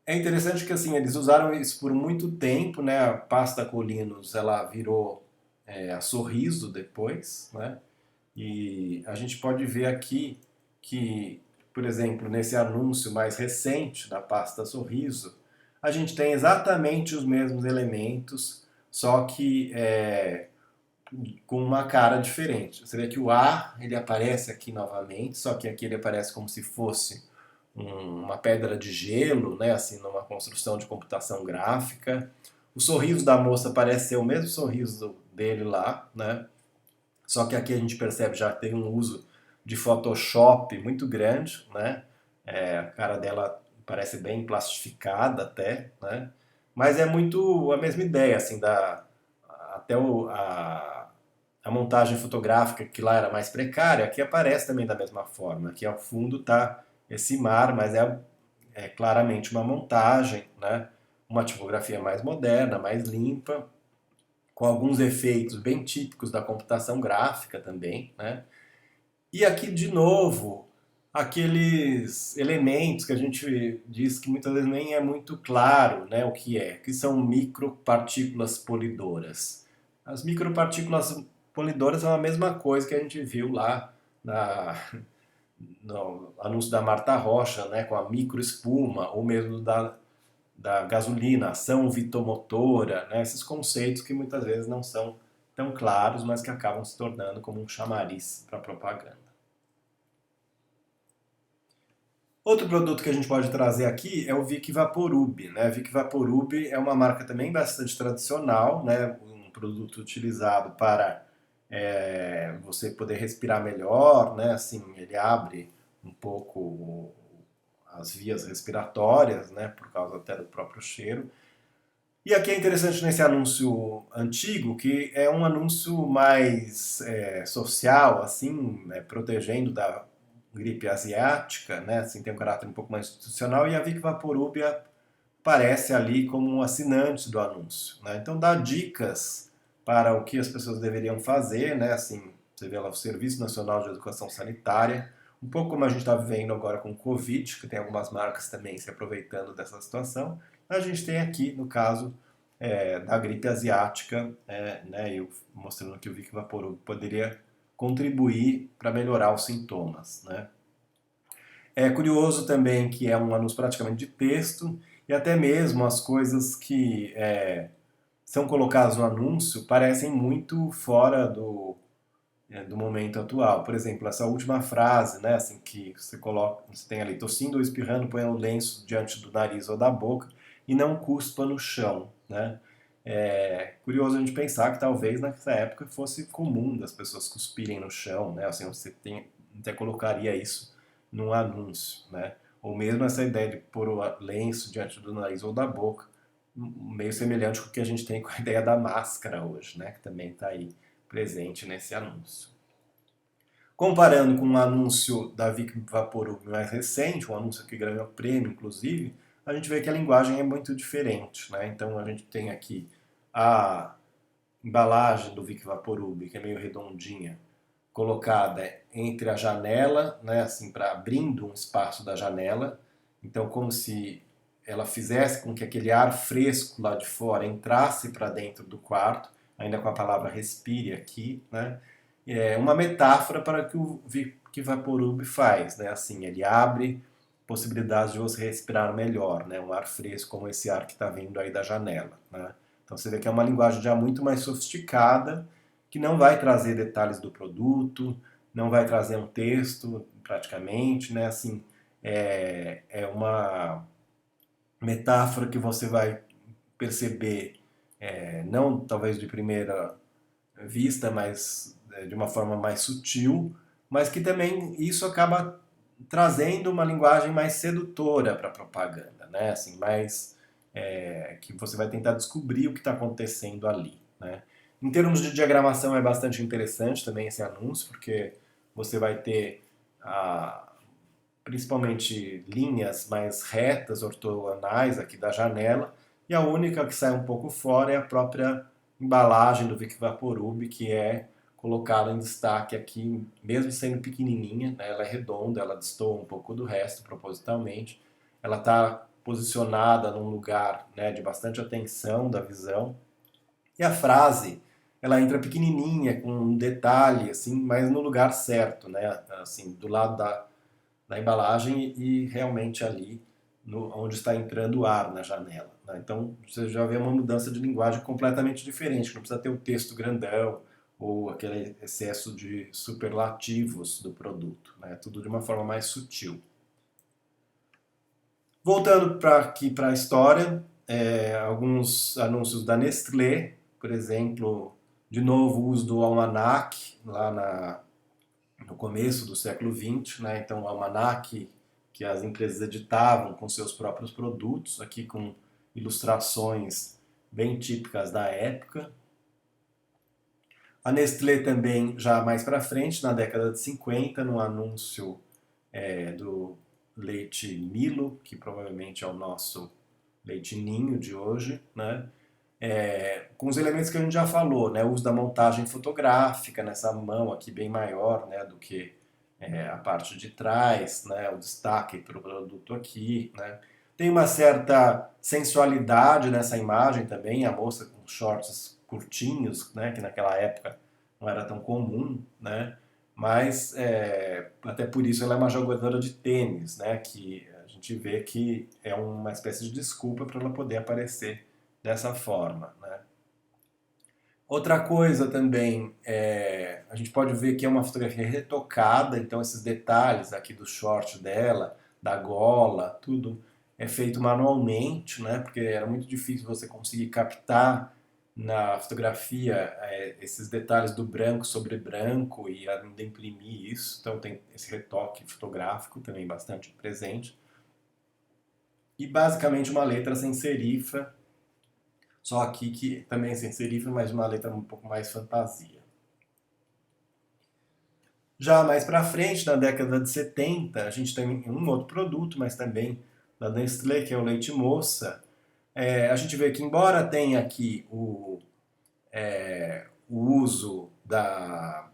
É interessante que assim eles usaram isso por muito tempo, né? A pasta Colinos ela virou a Sorriso depois, né? E a gente pode ver aqui que, por exemplo, nesse anúncio mais recente da pasta Sorriso, a gente tem exatamente os mesmos elementos, só que com uma cara diferente. Você vê que o ele aparece aqui novamente, só que aqui ele aparece como se fosse uma pedra de gelo, né, assim, numa construção de computação gráfica. O sorriso da moça parece ser o mesmo sorriso dele lá, né? Só que aqui a gente percebe já tem um uso de Photoshop muito grande, né? A cara dela parece bem plastificada até, né? Mas é muito a mesma ideia, assim, até a montagem fotográfica que lá era mais precária, aqui aparece também da mesma forma. Aqui ao fundo está esse mar, mas é claramente uma montagem, né? Uma tipografia mais moderna, mais limpa, com alguns efeitos bem típicos da computação gráfica também, né? E aqui, de novo, aqueles elementos que a gente diz que muitas vezes nem é muito claro, né, o que são micropartículas polidoras. As micropartículas polidoras são a mesma coisa que a gente viu lá no anúncio da Marta Rocha, né, com a microespuma, ou mesmo da gasolina, ação vitomotora, né, esses conceitos que muitas vezes não são tão claros, mas que acabam se tornando como um chamariz para propaganda. Outro produto que a gente pode trazer aqui é o Vic Vaporub, né? Vic Vaporub é uma marca também bastante tradicional, né? Um produto utilizado para você poder respirar melhor, né? Assim, ele abre um pouco as vias respiratórias, né? Por causa até do próprio cheiro. E aqui é interessante nesse anúncio antigo, que é um anúncio mais social, assim, né, protegendo da gripe asiática, né, assim, tem um caráter um pouco mais institucional, e a Vic Vaporub aparece ali como um assinante do anúncio, né? Então dá dicas para o que as pessoas deveriam fazer, né, assim, você vê lá o Serviço Nacional de Educação Sanitária, um pouco como a gente está vivendo agora com o Covid, que tem algumas marcas também se aproveitando dessa situação. A gente tem aqui, no caso, da gripe asiática, né, eu mostrando que o Vic Vaporub poderia contribuir para melhorar os sintomas, né. É curioso também que é um anúncio praticamente de texto e até mesmo as coisas que são colocadas no anúncio parecem muito fora do momento atual. Por exemplo, essa última frase, né, assim, que você tem ali, tossindo ou espirrando, põe um lenço diante do nariz ou da boca e não cuspa no chão, né? É curioso a gente pensar que talvez nessa época fosse comum das pessoas cuspirem no chão, né? Assim, você até colocaria isso num anúncio, né? Ou mesmo essa ideia de pôr o lenço diante do nariz ou da boca, meio semelhante com o que a gente tem com a ideia da máscara hoje, né? Que também está aí presente nesse anúncio. Comparando com um anúncio da Vic Vaporub mais recente, um anúncio que ganhou prêmio, inclusive, a gente vê que a linguagem é muito diferente, né? Então a gente tem aqui a embalagem do Vic Vaporub, que é meio redondinha, colocada entre a janela, né, assim, para abrindo um espaço da janela, Então, como se ela fizesse com que aquele ar fresco lá de fora entrasse para dentro do quarto, ainda com a palavra respire aqui, né? É uma metáfora para o que o que Vaporub faz, né? Assim, ele abre possibilidades de você respirar melhor, né? Um ar fresco como esse ar que está vindo aí da janela, né? Então você vê que é uma linguagem já muito mais sofisticada, que não vai trazer detalhes do produto, não vai trazer um texto praticamente, né? Assim, é uma metáfora que você vai perceber, não talvez de primeira vista, mas de uma forma mais sutil, mas que também isso acaba trazendo uma linguagem mais sedutora para a propaganda, né? Assim, mais que você vai tentar descobrir o que está acontecendo ali, né? Em termos de diagramação é bastante interessante também esse anúncio, porque você vai ter principalmente linhas mais retas, ortogonais aqui da janela, e a única que sai um pouco fora é a própria embalagem do Vic Vaporub, que é colocada em destaque aqui, mesmo sendo pequenininha, né? Ela é redonda, ela destoa um pouco do resto propositalmente, ela está posicionada num lugar, né, de bastante atenção da visão, e a frase ela entra pequenininha, com um detalhe, assim, mas no lugar certo, né? Assim, do lado da embalagem e realmente ali onde está entrando o ar na janela, né? Então você já vê uma mudança de linguagem completamente diferente, não precisa ter o texto grandão ou aquele excesso de superlativos do produto, né? Tudo de uma forma mais sutil. Voltando aqui para a história, alguns anúncios da Nestlé, por exemplo, de novo o uso do almanac lá no começo do século XX, né? Então o almanac que as empresas editavam com seus próprios produtos, aqui com ilustrações bem típicas da época. A Nestlé também, já mais para frente, na década de 50, no anúncio do leite Milo, que provavelmente é o nosso leite ninho de hoje, né? Com os elementos que a gente já falou, né? O uso da montagem fotográfica nessa mão aqui bem maior, né, do que a parte de trás, né, o destaque para o produto aqui, né? Tem uma certa sensualidade nessa imagem também, a moça com shorts curtinhos, né, que naquela época não era tão comum, né? Mas até por isso ela é uma jogadora de tênis, né? Que a gente vê que é uma espécie de desculpa para ela poder aparecer dessa forma, né? Outra coisa também, a gente pode ver que é uma fotografia retocada, então esses detalhes aqui do short dela, da gola, tudo é feito manualmente, né? Porque era muito difícil você conseguir captar na fotografia esses detalhes do branco sobre branco e ainda imprimir isso, então tem esse retoque fotográfico também bastante presente. E basicamente uma letra sem serifa, só aqui que também é sem serifa, mas uma letra um pouco mais fantasia. Já mais para frente, na década de 70, a gente tem um outro produto, mas também da Nestlé, que é o leite moça. A gente vê que, embora tenha aqui o uso da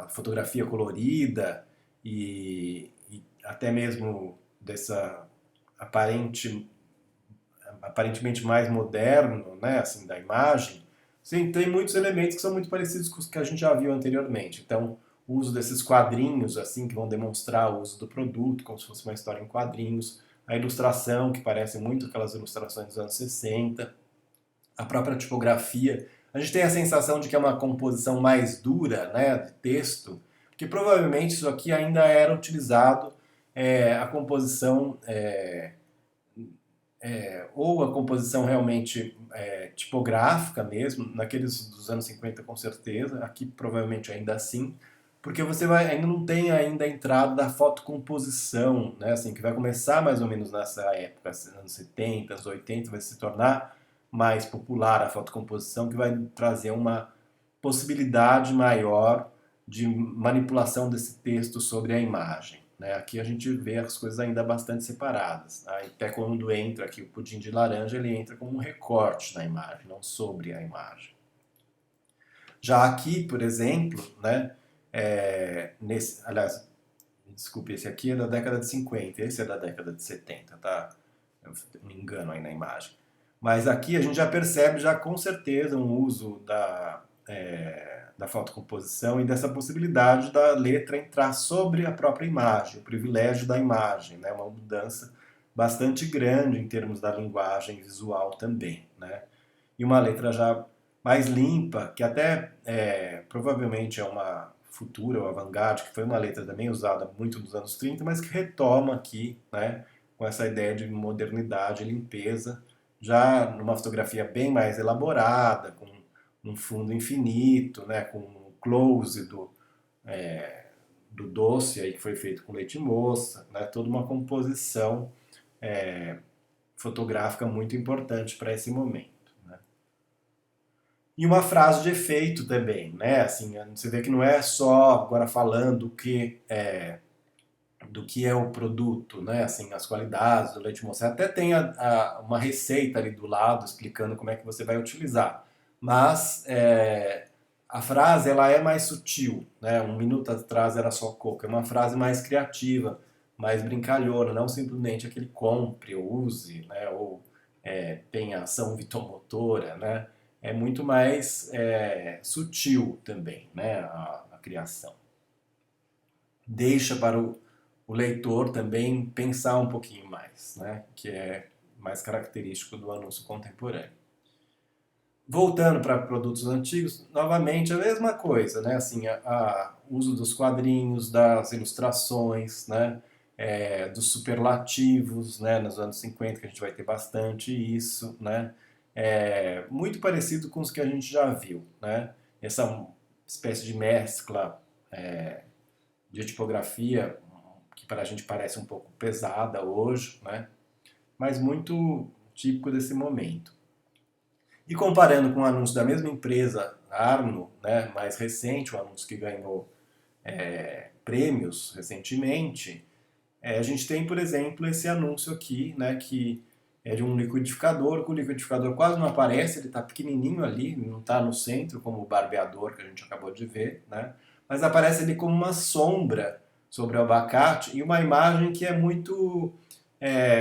fotografia colorida e até mesmo dessa aparentemente mais moderno, né, assim, da imagem, sim, tem muitos elementos que são muito parecidos com os que a gente já viu anteriormente. Então, o uso desses quadrinhos, assim, que vão demonstrar o uso do produto, como se fosse uma história em quadrinhos, a ilustração, que parece muito aquelas ilustrações dos anos 60, a própria tipografia. A gente tem a sensação de que é uma composição mais dura, né, de texto, porque provavelmente isso aqui ainda era utilizado, a composição ou a composição realmente tipográfica mesmo, naqueles dos anos 50 com certeza, aqui provavelmente ainda assim, porque ainda não tem ainda a entrada da fotocomposição, né, assim, que vai começar mais ou menos nessa época, anos 70, anos 80, vai se tornar mais popular a fotocomposição, que vai trazer uma possibilidade maior de manipulação desse texto sobre a imagem, né? Aqui a gente vê as coisas ainda bastante separadas. Tá? Até quando entra aqui o pudim de laranja, ele entra como um recorte na imagem, não sobre a imagem. Já aqui, por exemplo, né, aliás, Desculpe, esse aqui é da década de 50, esse é da década de 70, tá? Eu me engano aí na imagem. Mas aqui a gente já percebe já com certeza um uso da fotocomposição e dessa possibilidade da letra entrar sobre a própria imagem, o privilégio da imagem, né? Uma mudança bastante grande em termos da linguagem visual também, né? E uma letra já mais limpa, que até provavelmente é uma futura ou avant-garde, que foi uma letra também usada muito nos anos 30, mas que retoma aqui, né, com essa ideia de modernidade e limpeza, já numa fotografia bem mais elaborada, com um fundo infinito, né, com um close do doce aí que foi feito com leite moça, né, toda uma composição fotográfica muito importante para esse momento. E uma frase de efeito também, né? Assim, você vê que não é só agora falando do que é o produto, né? Assim, as qualidades do leite moça. Até tem uma receita ali do lado explicando como é que você vai utilizar. Mas a frase ela é mais sutil, né? Um minuto atrás era só coco. É uma frase mais criativa, mais brincalhona, não simplesmente aquele compre ou use, né? Ou tenha ação vitomotora, né? É muito mais sutil também, né? A criação. Deixa para o leitor também pensar um pouquinho mais, né? Que é mais característico do anúncio contemporâneo. Voltando para produtos antigos, novamente a mesma coisa, né? Assim, o uso dos quadrinhos, das ilustrações, né? Dos superlativos, né? Nos anos 50 que a gente vai ter bastante isso, né? Muito parecido com os que a gente já viu, né? Essa espécie de mescla de tipografia que para a gente parece um pouco pesada hoje, né? Mas muito típico desse momento. E comparando com o anúncio da mesma empresa, Arno, né, mais recente, o anúncio que ganhou prêmios recentemente, a gente tem, por exemplo, esse anúncio aqui, né, que é de um liquidificador, que o liquidificador quase não aparece, ele está pequenininho ali, não está no centro como o barbeador que a gente acabou de ver, né, mas aparece ali como uma sombra sobre o abacate e uma imagem que é muito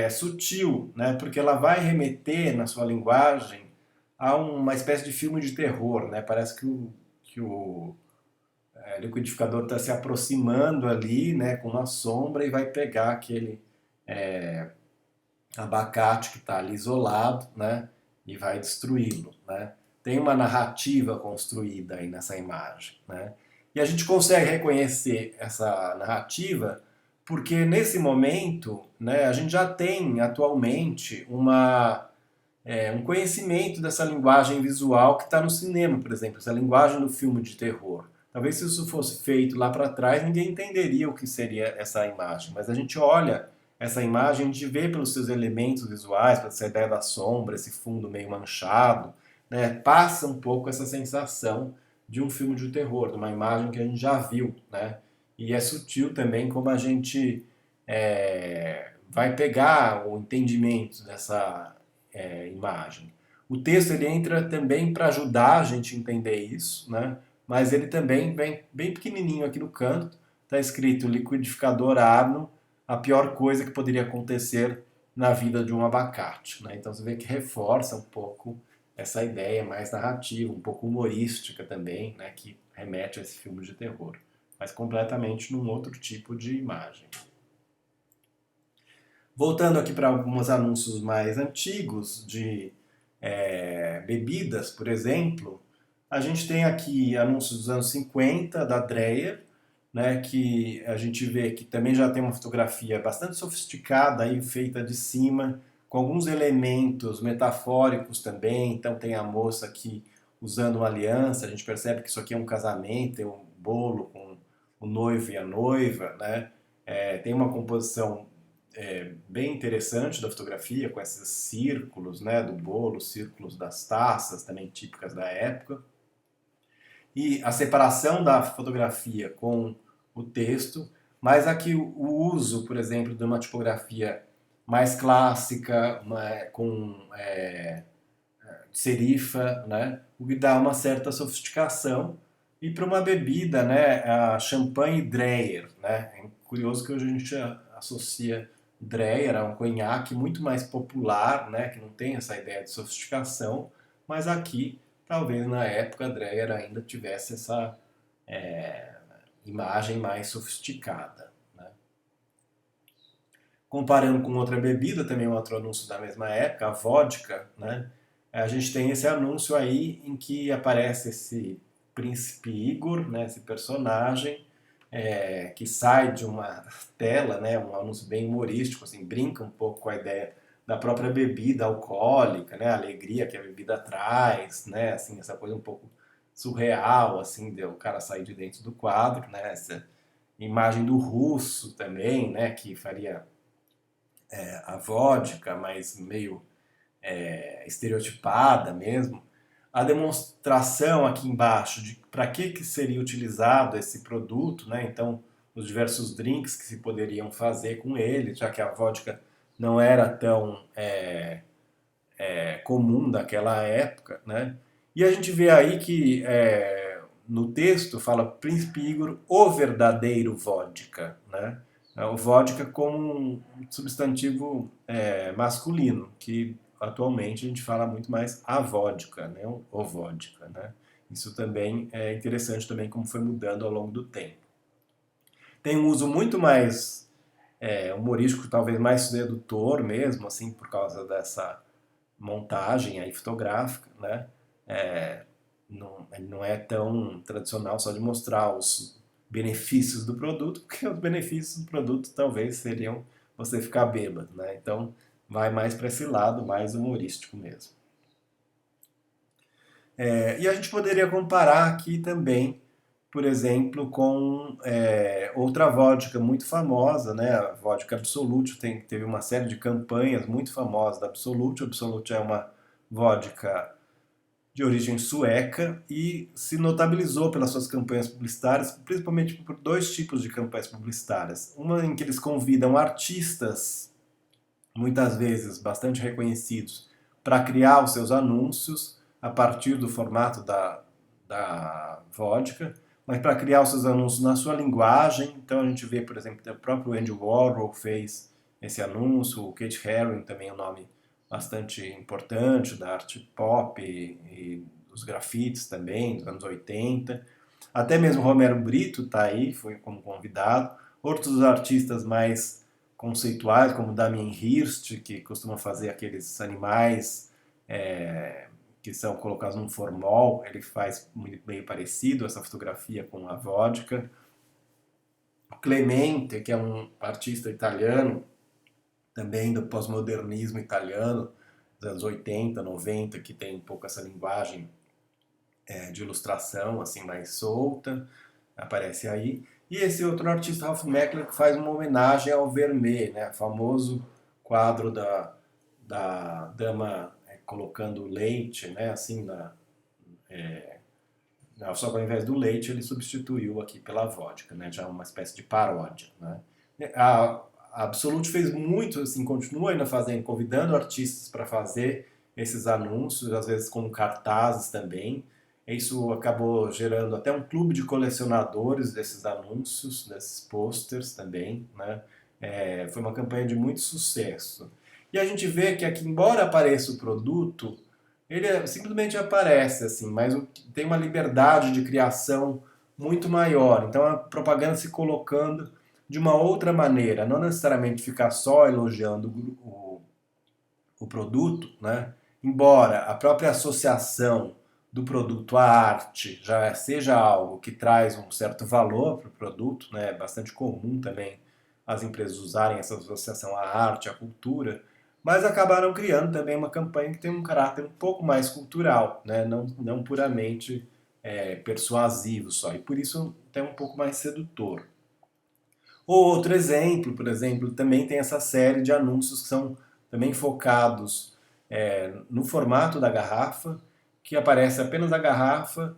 sutil, né, porque ela vai remeter na sua linguagem a uma espécie de filme de terror, né, parece que o liquidificador está se aproximando ali, né, com uma sombra e vai pegar aquele abacate que está ali isolado, né, e vai destruí-lo, né. Tem uma narrativa construída aí nessa imagem, né. E a gente consegue reconhecer essa narrativa porque nesse momento, né, a gente já tem atualmente um conhecimento dessa linguagem visual que está no cinema, por exemplo, essa linguagem do filme de terror. Talvez se isso fosse feito lá para trás, ninguém entenderia o que seria essa imagem, mas a gente olha essa imagem, a gente vê pelos seus elementos visuais, pela essa ideia da sombra, esse fundo meio manchado, né, passa um pouco essa sensação de um filme de terror, de uma imagem que a gente já viu, né? E é sutil também como a gente vai pegar o entendimento dessa imagem. O texto ele entra também para ajudar a gente a entender isso, né? Mas ele também vem bem pequenininho aqui no canto, está escrito liquidificador Arno, a pior coisa que poderia acontecer na vida de um abacate, né? Então você vê que reforça um pouco essa ideia mais narrativa, um pouco humorística também, né? Que remete a esse filme de terror, mas completamente num outro tipo de imagem. Voltando aqui para alguns anúncios mais antigos de bebidas, por exemplo, a gente tem aqui anúncios dos anos 50 da Dreyer, né, que a gente vê que também já tem uma fotografia bastante sofisticada aí, feita de cima, com alguns elementos metafóricos também. Então tem a moça aqui usando uma aliança, a gente percebe que isso aqui é um casamento, tem um bolo com o noivo e a noiva, né? Tem uma composição bem interessante da fotografia, com esses círculos, né, do bolo, círculos das taças, também típicas da época. E a separação da fotografia com o texto, mas aqui o uso, por exemplo, de uma tipografia mais clássica, com serifa, né, o que dá uma certa sofisticação. E para uma bebida, né, a champanhe Dreyer, né, Curioso que hoje a gente associa Dreyer a um conhaque muito mais popular, né, que não tem essa ideia de sofisticação, mas aqui, talvez na época, Dreyer ainda tivesse essa imagem mais sofisticada. Né? Comparando com outra bebida, também outro anúncio da mesma época, a vodka, né? A gente tem esse anúncio aí em que aparece esse príncipe Igor, né? Esse personagem que sai de uma tela, né? Um anúncio bem humorístico, assim, brinca um pouco com a ideia da própria bebida alcoólica, né? A alegria que a bebida traz, né? Assim, essa coisa um pouco surreal, assim, de o cara sair de dentro do quadro, né? Essa imagem do russo também, né? Que faria a vodka, mas meio estereotipada mesmo. A demonstração aqui embaixo de para que seria utilizado esse produto, né? Então, os diversos drinks que se poderiam fazer com ele, já que a vodka não era tão comum daquela época, né? E a gente vê aí que no texto fala Príncipe Igor, o verdadeiro vodka, né? O vodka como um substantivo masculino, que atualmente a gente fala muito mais a vodka, né? O vodka, né? Isso também é interessante também como foi mudando ao longo do tempo. Tem um uso muito mais humorístico, talvez mais sedutor mesmo, assim, por causa dessa montagem aí fotográfica, né? Não é tão tradicional só de mostrar os benefícios do produto, porque os benefícios do produto talvez seriam você ficar bêbado, né? Então vai mais para esse lado mais humorístico mesmo. E a gente poderia comparar aqui também, por exemplo, com outra vodka muito famosa, né? A vodka Absolute teve uma série de campanhas muito famosas da Absolute. A Absolute é uma vodka de origem sueca e se notabilizou pelas suas campanhas publicitárias, principalmente por dois tipos de campanhas publicitárias. Uma em que eles convidam artistas, muitas vezes bastante reconhecidos, para criar os seus anúncios a partir do formato da vodka, mas para criar os seus anúncios na sua linguagem. Então a gente vê, por exemplo, o próprio Andy Warhol fez esse anúncio, o Kate Herring também é um nome bastante importante da arte pop e dos grafites também, dos anos 80. Até mesmo Romero Brito está aí, foi como convidado. Outros artistas mais conceituais, como Damien Hirst, que costuma fazer aqueles animais que são colocados num formol, ele faz muito bem parecido essa fotografia com a vodka. Clemente, que é um artista italiano, também do pós-modernismo italiano, dos anos 80, 90, que tem um pouco essa linguagem de ilustração assim mais solta, aparece aí. E esse outro artista, Ralph Meckler, que faz uma homenagem ao Vermeer, né? Famoso quadro da dama colocando leite, né? Assim, só que ao invés do leite ele substituiu aqui pela vodka, né? Já uma espécie de paródia, né? A Absolute fez muito, assim, continua ainda fazendo, convidando artistas para fazer esses anúncios, às vezes com cartazes também. Isso acabou gerando até um clube de colecionadores desses anúncios, desses posters também, né? Foi uma campanha de muito sucesso. E a gente vê que aqui, embora apareça o produto, ele simplesmente aparece, assim, mas tem uma liberdade de criação muito maior. Então a propaganda se colocando de uma outra maneira, não necessariamente ficar só elogiando o produto, né? Embora a própria associação do produto à arte já seja algo que traz um certo valor para o produto, né? É bastante comum também as empresas usarem essa associação à arte, à cultura, mas acabaram criando também uma campanha que tem um caráter um pouco mais cultural, né? Não puramente persuasivo só, e por isso até um pouco mais sedutor. Outro exemplo, por exemplo, também tem essa série de anúncios que são também focados no formato da garrafa, que aparece apenas a garrafa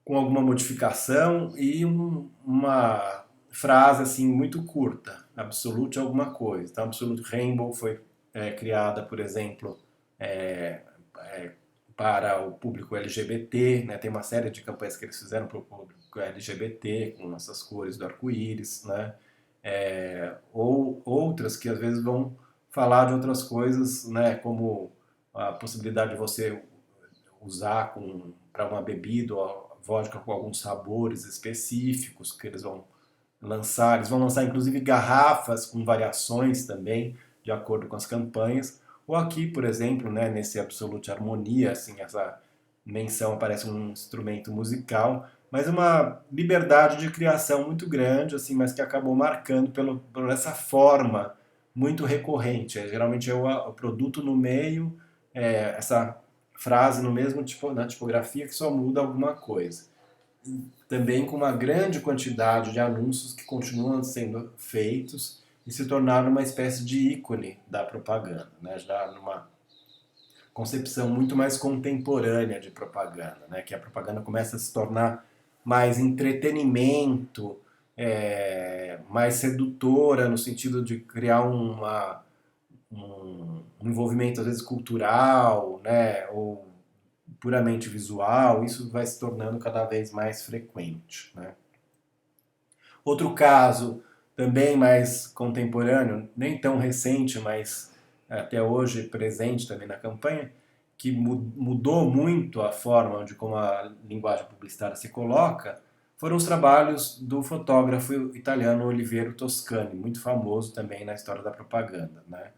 com alguma modificação e uma frase assim muito curta, Absolute alguma coisa. Então, Absolute Rainbow foi criada, por exemplo, para o público LGBT, né? Tem uma série de campanhas que eles fizeram para o público LGBT, com essas cores do arco-íris, né? ou outras que às vezes vão falar de outras coisas, né, como a possibilidade de você usar para uma bebida ou vodka com alguns sabores específicos que eles vão lançar. Eles vão lançar inclusive garrafas com variações também, de acordo com as campanhas. Ou aqui, por exemplo, né, nesse Absolute Harmonia, assim, essa menção aparece um instrumento musical, mas uma liberdade de criação muito grande, assim, mas que acabou marcando por essa forma muito recorrente. Geralmente é o produto no meio, essa frase no mesmo tipo, na tipografia que só muda alguma coisa. Também com uma grande quantidade de anúncios que continuam sendo feitos e se tornaram uma espécie de ícone da propaganda, né? Já numa concepção muito mais contemporânea de propaganda, né? Que a propaganda começa a se tornar mais entretenimento, mais sedutora no sentido de criar um envolvimento às vezes cultural, né? Ou puramente visual. Isso vai se tornando cada vez mais frequente, né? Outro caso, também mais contemporâneo, nem tão recente, mas até hoje presente também na campanha, que mudou muito a forma de como a linguagem publicitária se coloca, foram os trabalhos do fotógrafo italiano Oliviero Toscani, muito famoso também na história da propaganda, né?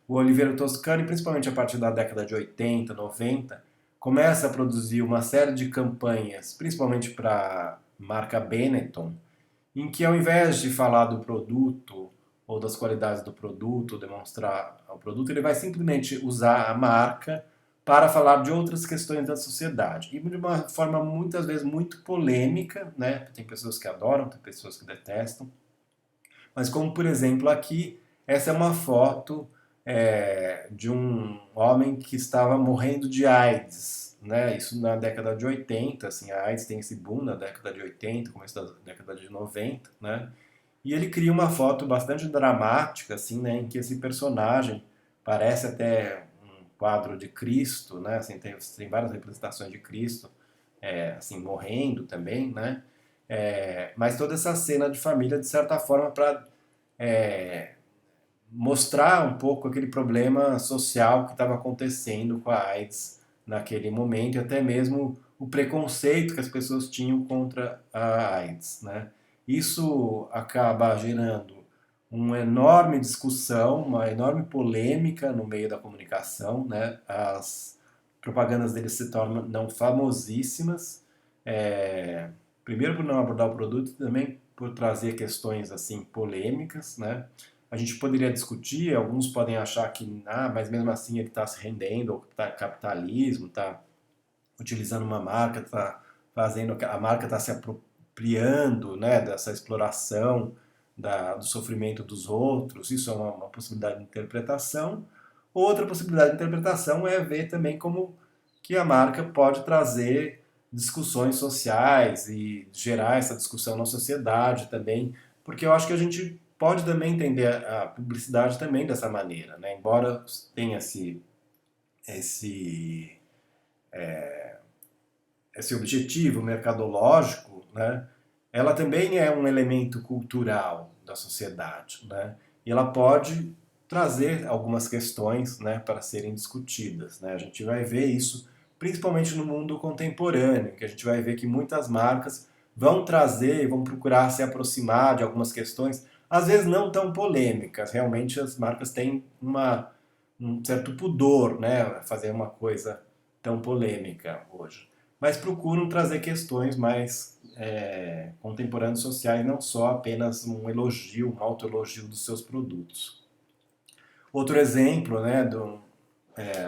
O Oliviero Toscani, principalmente a partir da década de 80, 90, começa a produzir uma série de campanhas, principalmente para a marca Benetton, em que ao invés de falar do produto ou das qualidades do produto, demonstrar o produto, ele vai simplesmente usar a marca para falar de outras questões da sociedade. E de uma forma muitas vezes muito polêmica, né? Tem pessoas que adoram, tem pessoas que detestam. Mas como, por exemplo, aqui, essa é uma foto de um homem que estava morrendo de AIDS, né? Isso na década de 80, assim, a AIDS tem esse boom na década de 80, começo da década de 90, né? E ele cria uma foto bastante dramática, assim, né? Em que esse personagem parece até um quadro de Cristo, né? Assim, tem várias representações de Cristo, assim, morrendo também, né? Mas toda essa cena de família, de certa forma, para mostrar um pouco aquele problema social que estava acontecendo com a AIDS naquele momento e até mesmo o preconceito que as pessoas tinham contra a AIDS, né? Isso acaba gerando uma enorme discussão, uma enorme polêmica no meio da comunicação, né? As propagandas deles se tornam famosíssimas, primeiro por não abordar o produto, também por trazer questões assim polêmicas, né? A gente poderia discutir, alguns podem achar que, mas mesmo assim ele está se rendendo ao capitalismo, está utilizando uma marca, está fazendo, a marca está se apropriando, né, dessa exploração do sofrimento dos outros. Isso é uma possibilidade de interpretação. Outra possibilidade de interpretação é ver também como que a marca pode trazer discussões sociais e gerar essa discussão na sociedade também, porque eu acho que a gente pode também entender a publicidade também dessa maneira, né? Embora tenha esse, esse objetivo mercadológico, né? Ela também é um elemento cultural da sociedade, né? E ela pode trazer algumas questões, né, para serem discutidas, né? A gente vai ver isso principalmente no mundo contemporâneo, que a gente vai ver que muitas marcas vão trazer e vão procurar se aproximar de algumas questões, às vezes não tão polêmicas. Realmente as marcas têm um certo pudor, né, fazer uma coisa tão polêmica hoje, mas procuram trazer questões mais contemporâneas sociais, não só apenas um elogio, um autoelogio dos seus produtos. Outro exemplo, né, do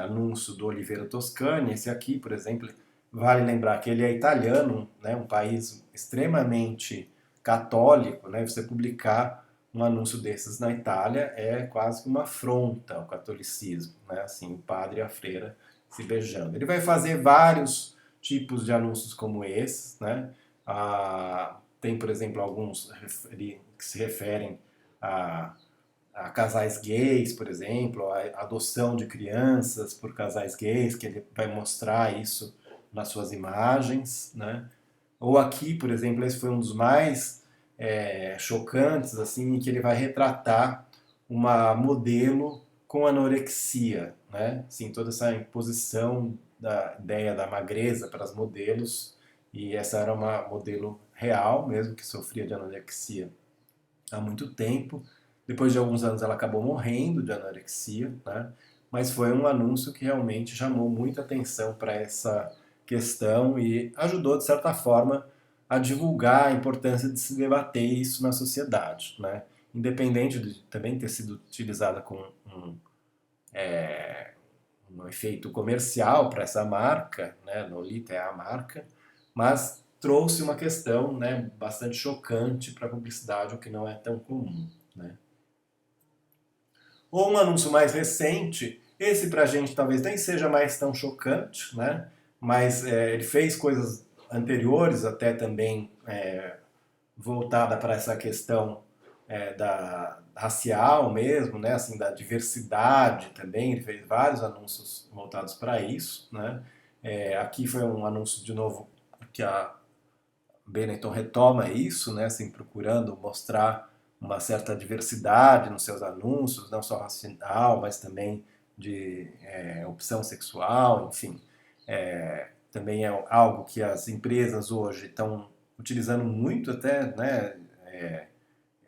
anúncio do Oliveira Toscani, esse aqui, por exemplo, vale lembrar que ele é italiano, né, um país extremamente católico, né, você publicar um anúncio desses na Itália é quase que uma afronta ao catolicismo, né, assim, o padre e a freira se beijando. Ele vai fazer vários tipos de anúncios como esses, né, tem, por exemplo, alguns que se referem a casais gays, por exemplo, a adoção de crianças por casais gays, que ele vai mostrar isso nas suas imagens, né? Ou aqui, por exemplo, esse foi um dos mais chocantes, assim, em que ele vai retratar uma modelo com anorexia, né? Assim, toda essa imposição da ideia da magreza para as modelos, e essa era uma modelo real mesmo, que sofria de anorexia há muito tempo. Depois de alguns anos ela acabou morrendo de anorexia, né? Mas foi um anúncio que realmente chamou muita atenção para essa questão e ajudou, de certa forma, a divulgar a importância de se debater isso na sociedade, né? Independente de também ter sido utilizada com um efeito comercial para essa marca, né? Lolita é a marca, mas trouxe uma questão, né, bastante chocante para a publicidade, o que não é tão comum, né? Ou um anúncio mais recente, esse para a gente talvez nem seja mais tão chocante, né? Mas ele fez coisas anteriores até também voltada para essa questão da racial mesmo, né? Assim, da diversidade também. Ele fez vários anúncios voltados para isso, né? Aqui foi um anúncio de novo que a Benetton retoma isso, né? Assim, procurando mostrar uma certa diversidade nos seus anúncios, não só racial, mas também de opção sexual, enfim. Também é algo que as empresas hoje estão utilizando muito até, né?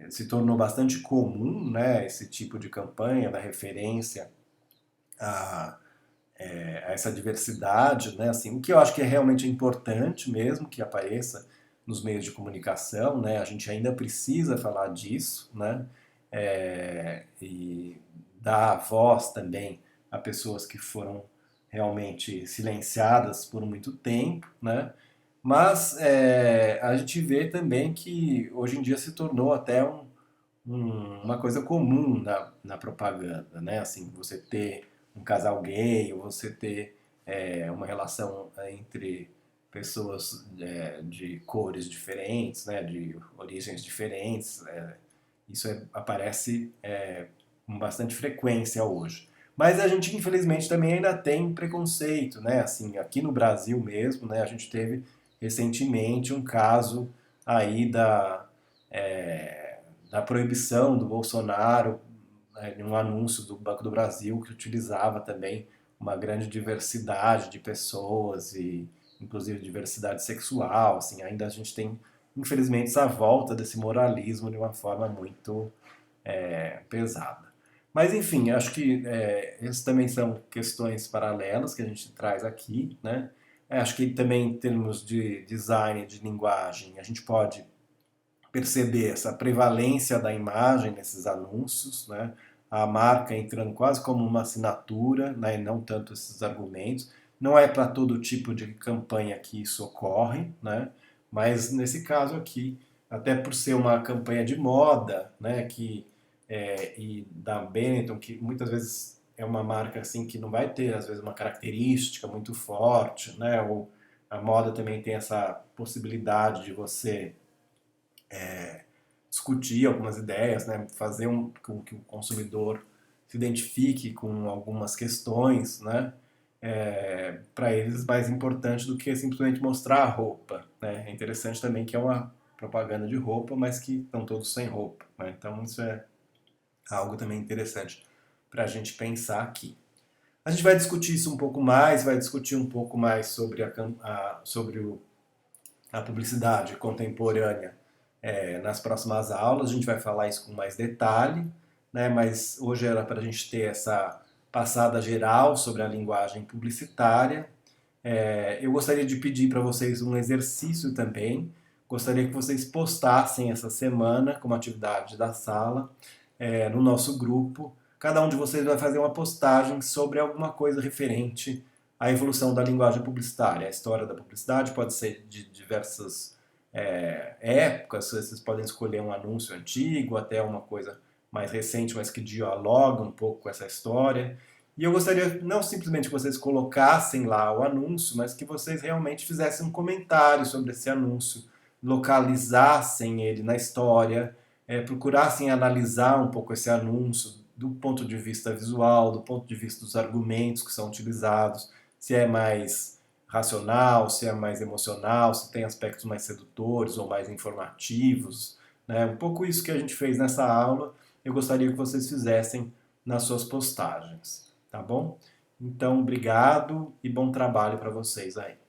Se tornou bastante comum, né? Esse tipo de campanha da referência a, a essa diversidade, né? Assim, o que eu acho que é realmente importante mesmo que apareça nos meios de comunicação, né? A gente ainda precisa falar disso, né? E dar voz também a pessoas que foram realmente silenciadas por muito tempo, né? Mas a gente vê também que hoje em dia se tornou até uma coisa comum na propaganda, né? Assim, você ter um casal gay, ou você ter uma relação entre pessoas de cores diferentes, né? De origens diferentes. Isso aparece com bastante frequência hoje. Mas a gente, infelizmente, também ainda tem preconceito, né? Assim, aqui no Brasil mesmo, né? A gente teve recentemente um caso aí da proibição do Bolsonaro, né, em um anúncio do Banco do Brasil que utilizava também uma grande diversidade de pessoas e inclusive diversidade sexual, assim, ainda a gente tem infelizmente essa volta desse moralismo de uma forma muito pesada. Mas enfim, acho que essas também são questões paralelas que a gente traz aqui, né? Acho que também em termos de design, de linguagem, a gente pode perceber essa prevalência da imagem nesses anúncios, né? A marca entrando quase como uma assinatura, né? E não tanto esses argumentos. Não é para todo tipo de campanha que isso ocorre, né? Mas nesse caso aqui, até por ser uma campanha de moda, né? E da Benetton, que muitas vezes é uma marca assim que não vai ter às vezes uma característica muito forte, né? Ou a moda também tem essa possibilidade de você discutir algumas ideias, né? Fazer com que o consumidor se identifique com algumas questões, né? Para eles mais importante do que simplesmente mostrar a roupa, né? É interessante também que é uma propaganda de roupa, mas que estão todos sem roupa, né? Então isso é algo também interessante para a gente pensar aqui. A gente vai discutir isso um pouco mais, vai discutir um pouco mais sobre a publicidade contemporânea nas próximas aulas. A gente vai falar isso com mais detalhe, né? Mas hoje era para a gente ter essa passada geral sobre a linguagem publicitária. Eu gostaria de pedir para vocês um exercício também. Gostaria que vocês postassem essa semana, como atividade da sala, no nosso grupo. Cada um de vocês vai fazer uma postagem sobre alguma coisa referente à evolução da linguagem publicitária. A história da publicidade pode ser de diversas épocas, vocês podem escolher um anúncio antigo até uma coisa mais recente, mas que dialoga um pouco com essa história. E eu gostaria não simplesmente que vocês colocassem lá o anúncio, mas que vocês realmente fizessem um comentário sobre esse anúncio, localizassem ele na história, procurassem analisar um pouco esse anúncio do ponto de vista visual, do ponto de vista dos argumentos que são utilizados, se é mais racional, se é mais emocional, se tem aspectos mais sedutores ou mais informativos, né? Um pouco isso que a gente fez nessa aula, eu gostaria que vocês fizessem nas suas postagens, tá bom? Então, obrigado e bom trabalho para vocês aí.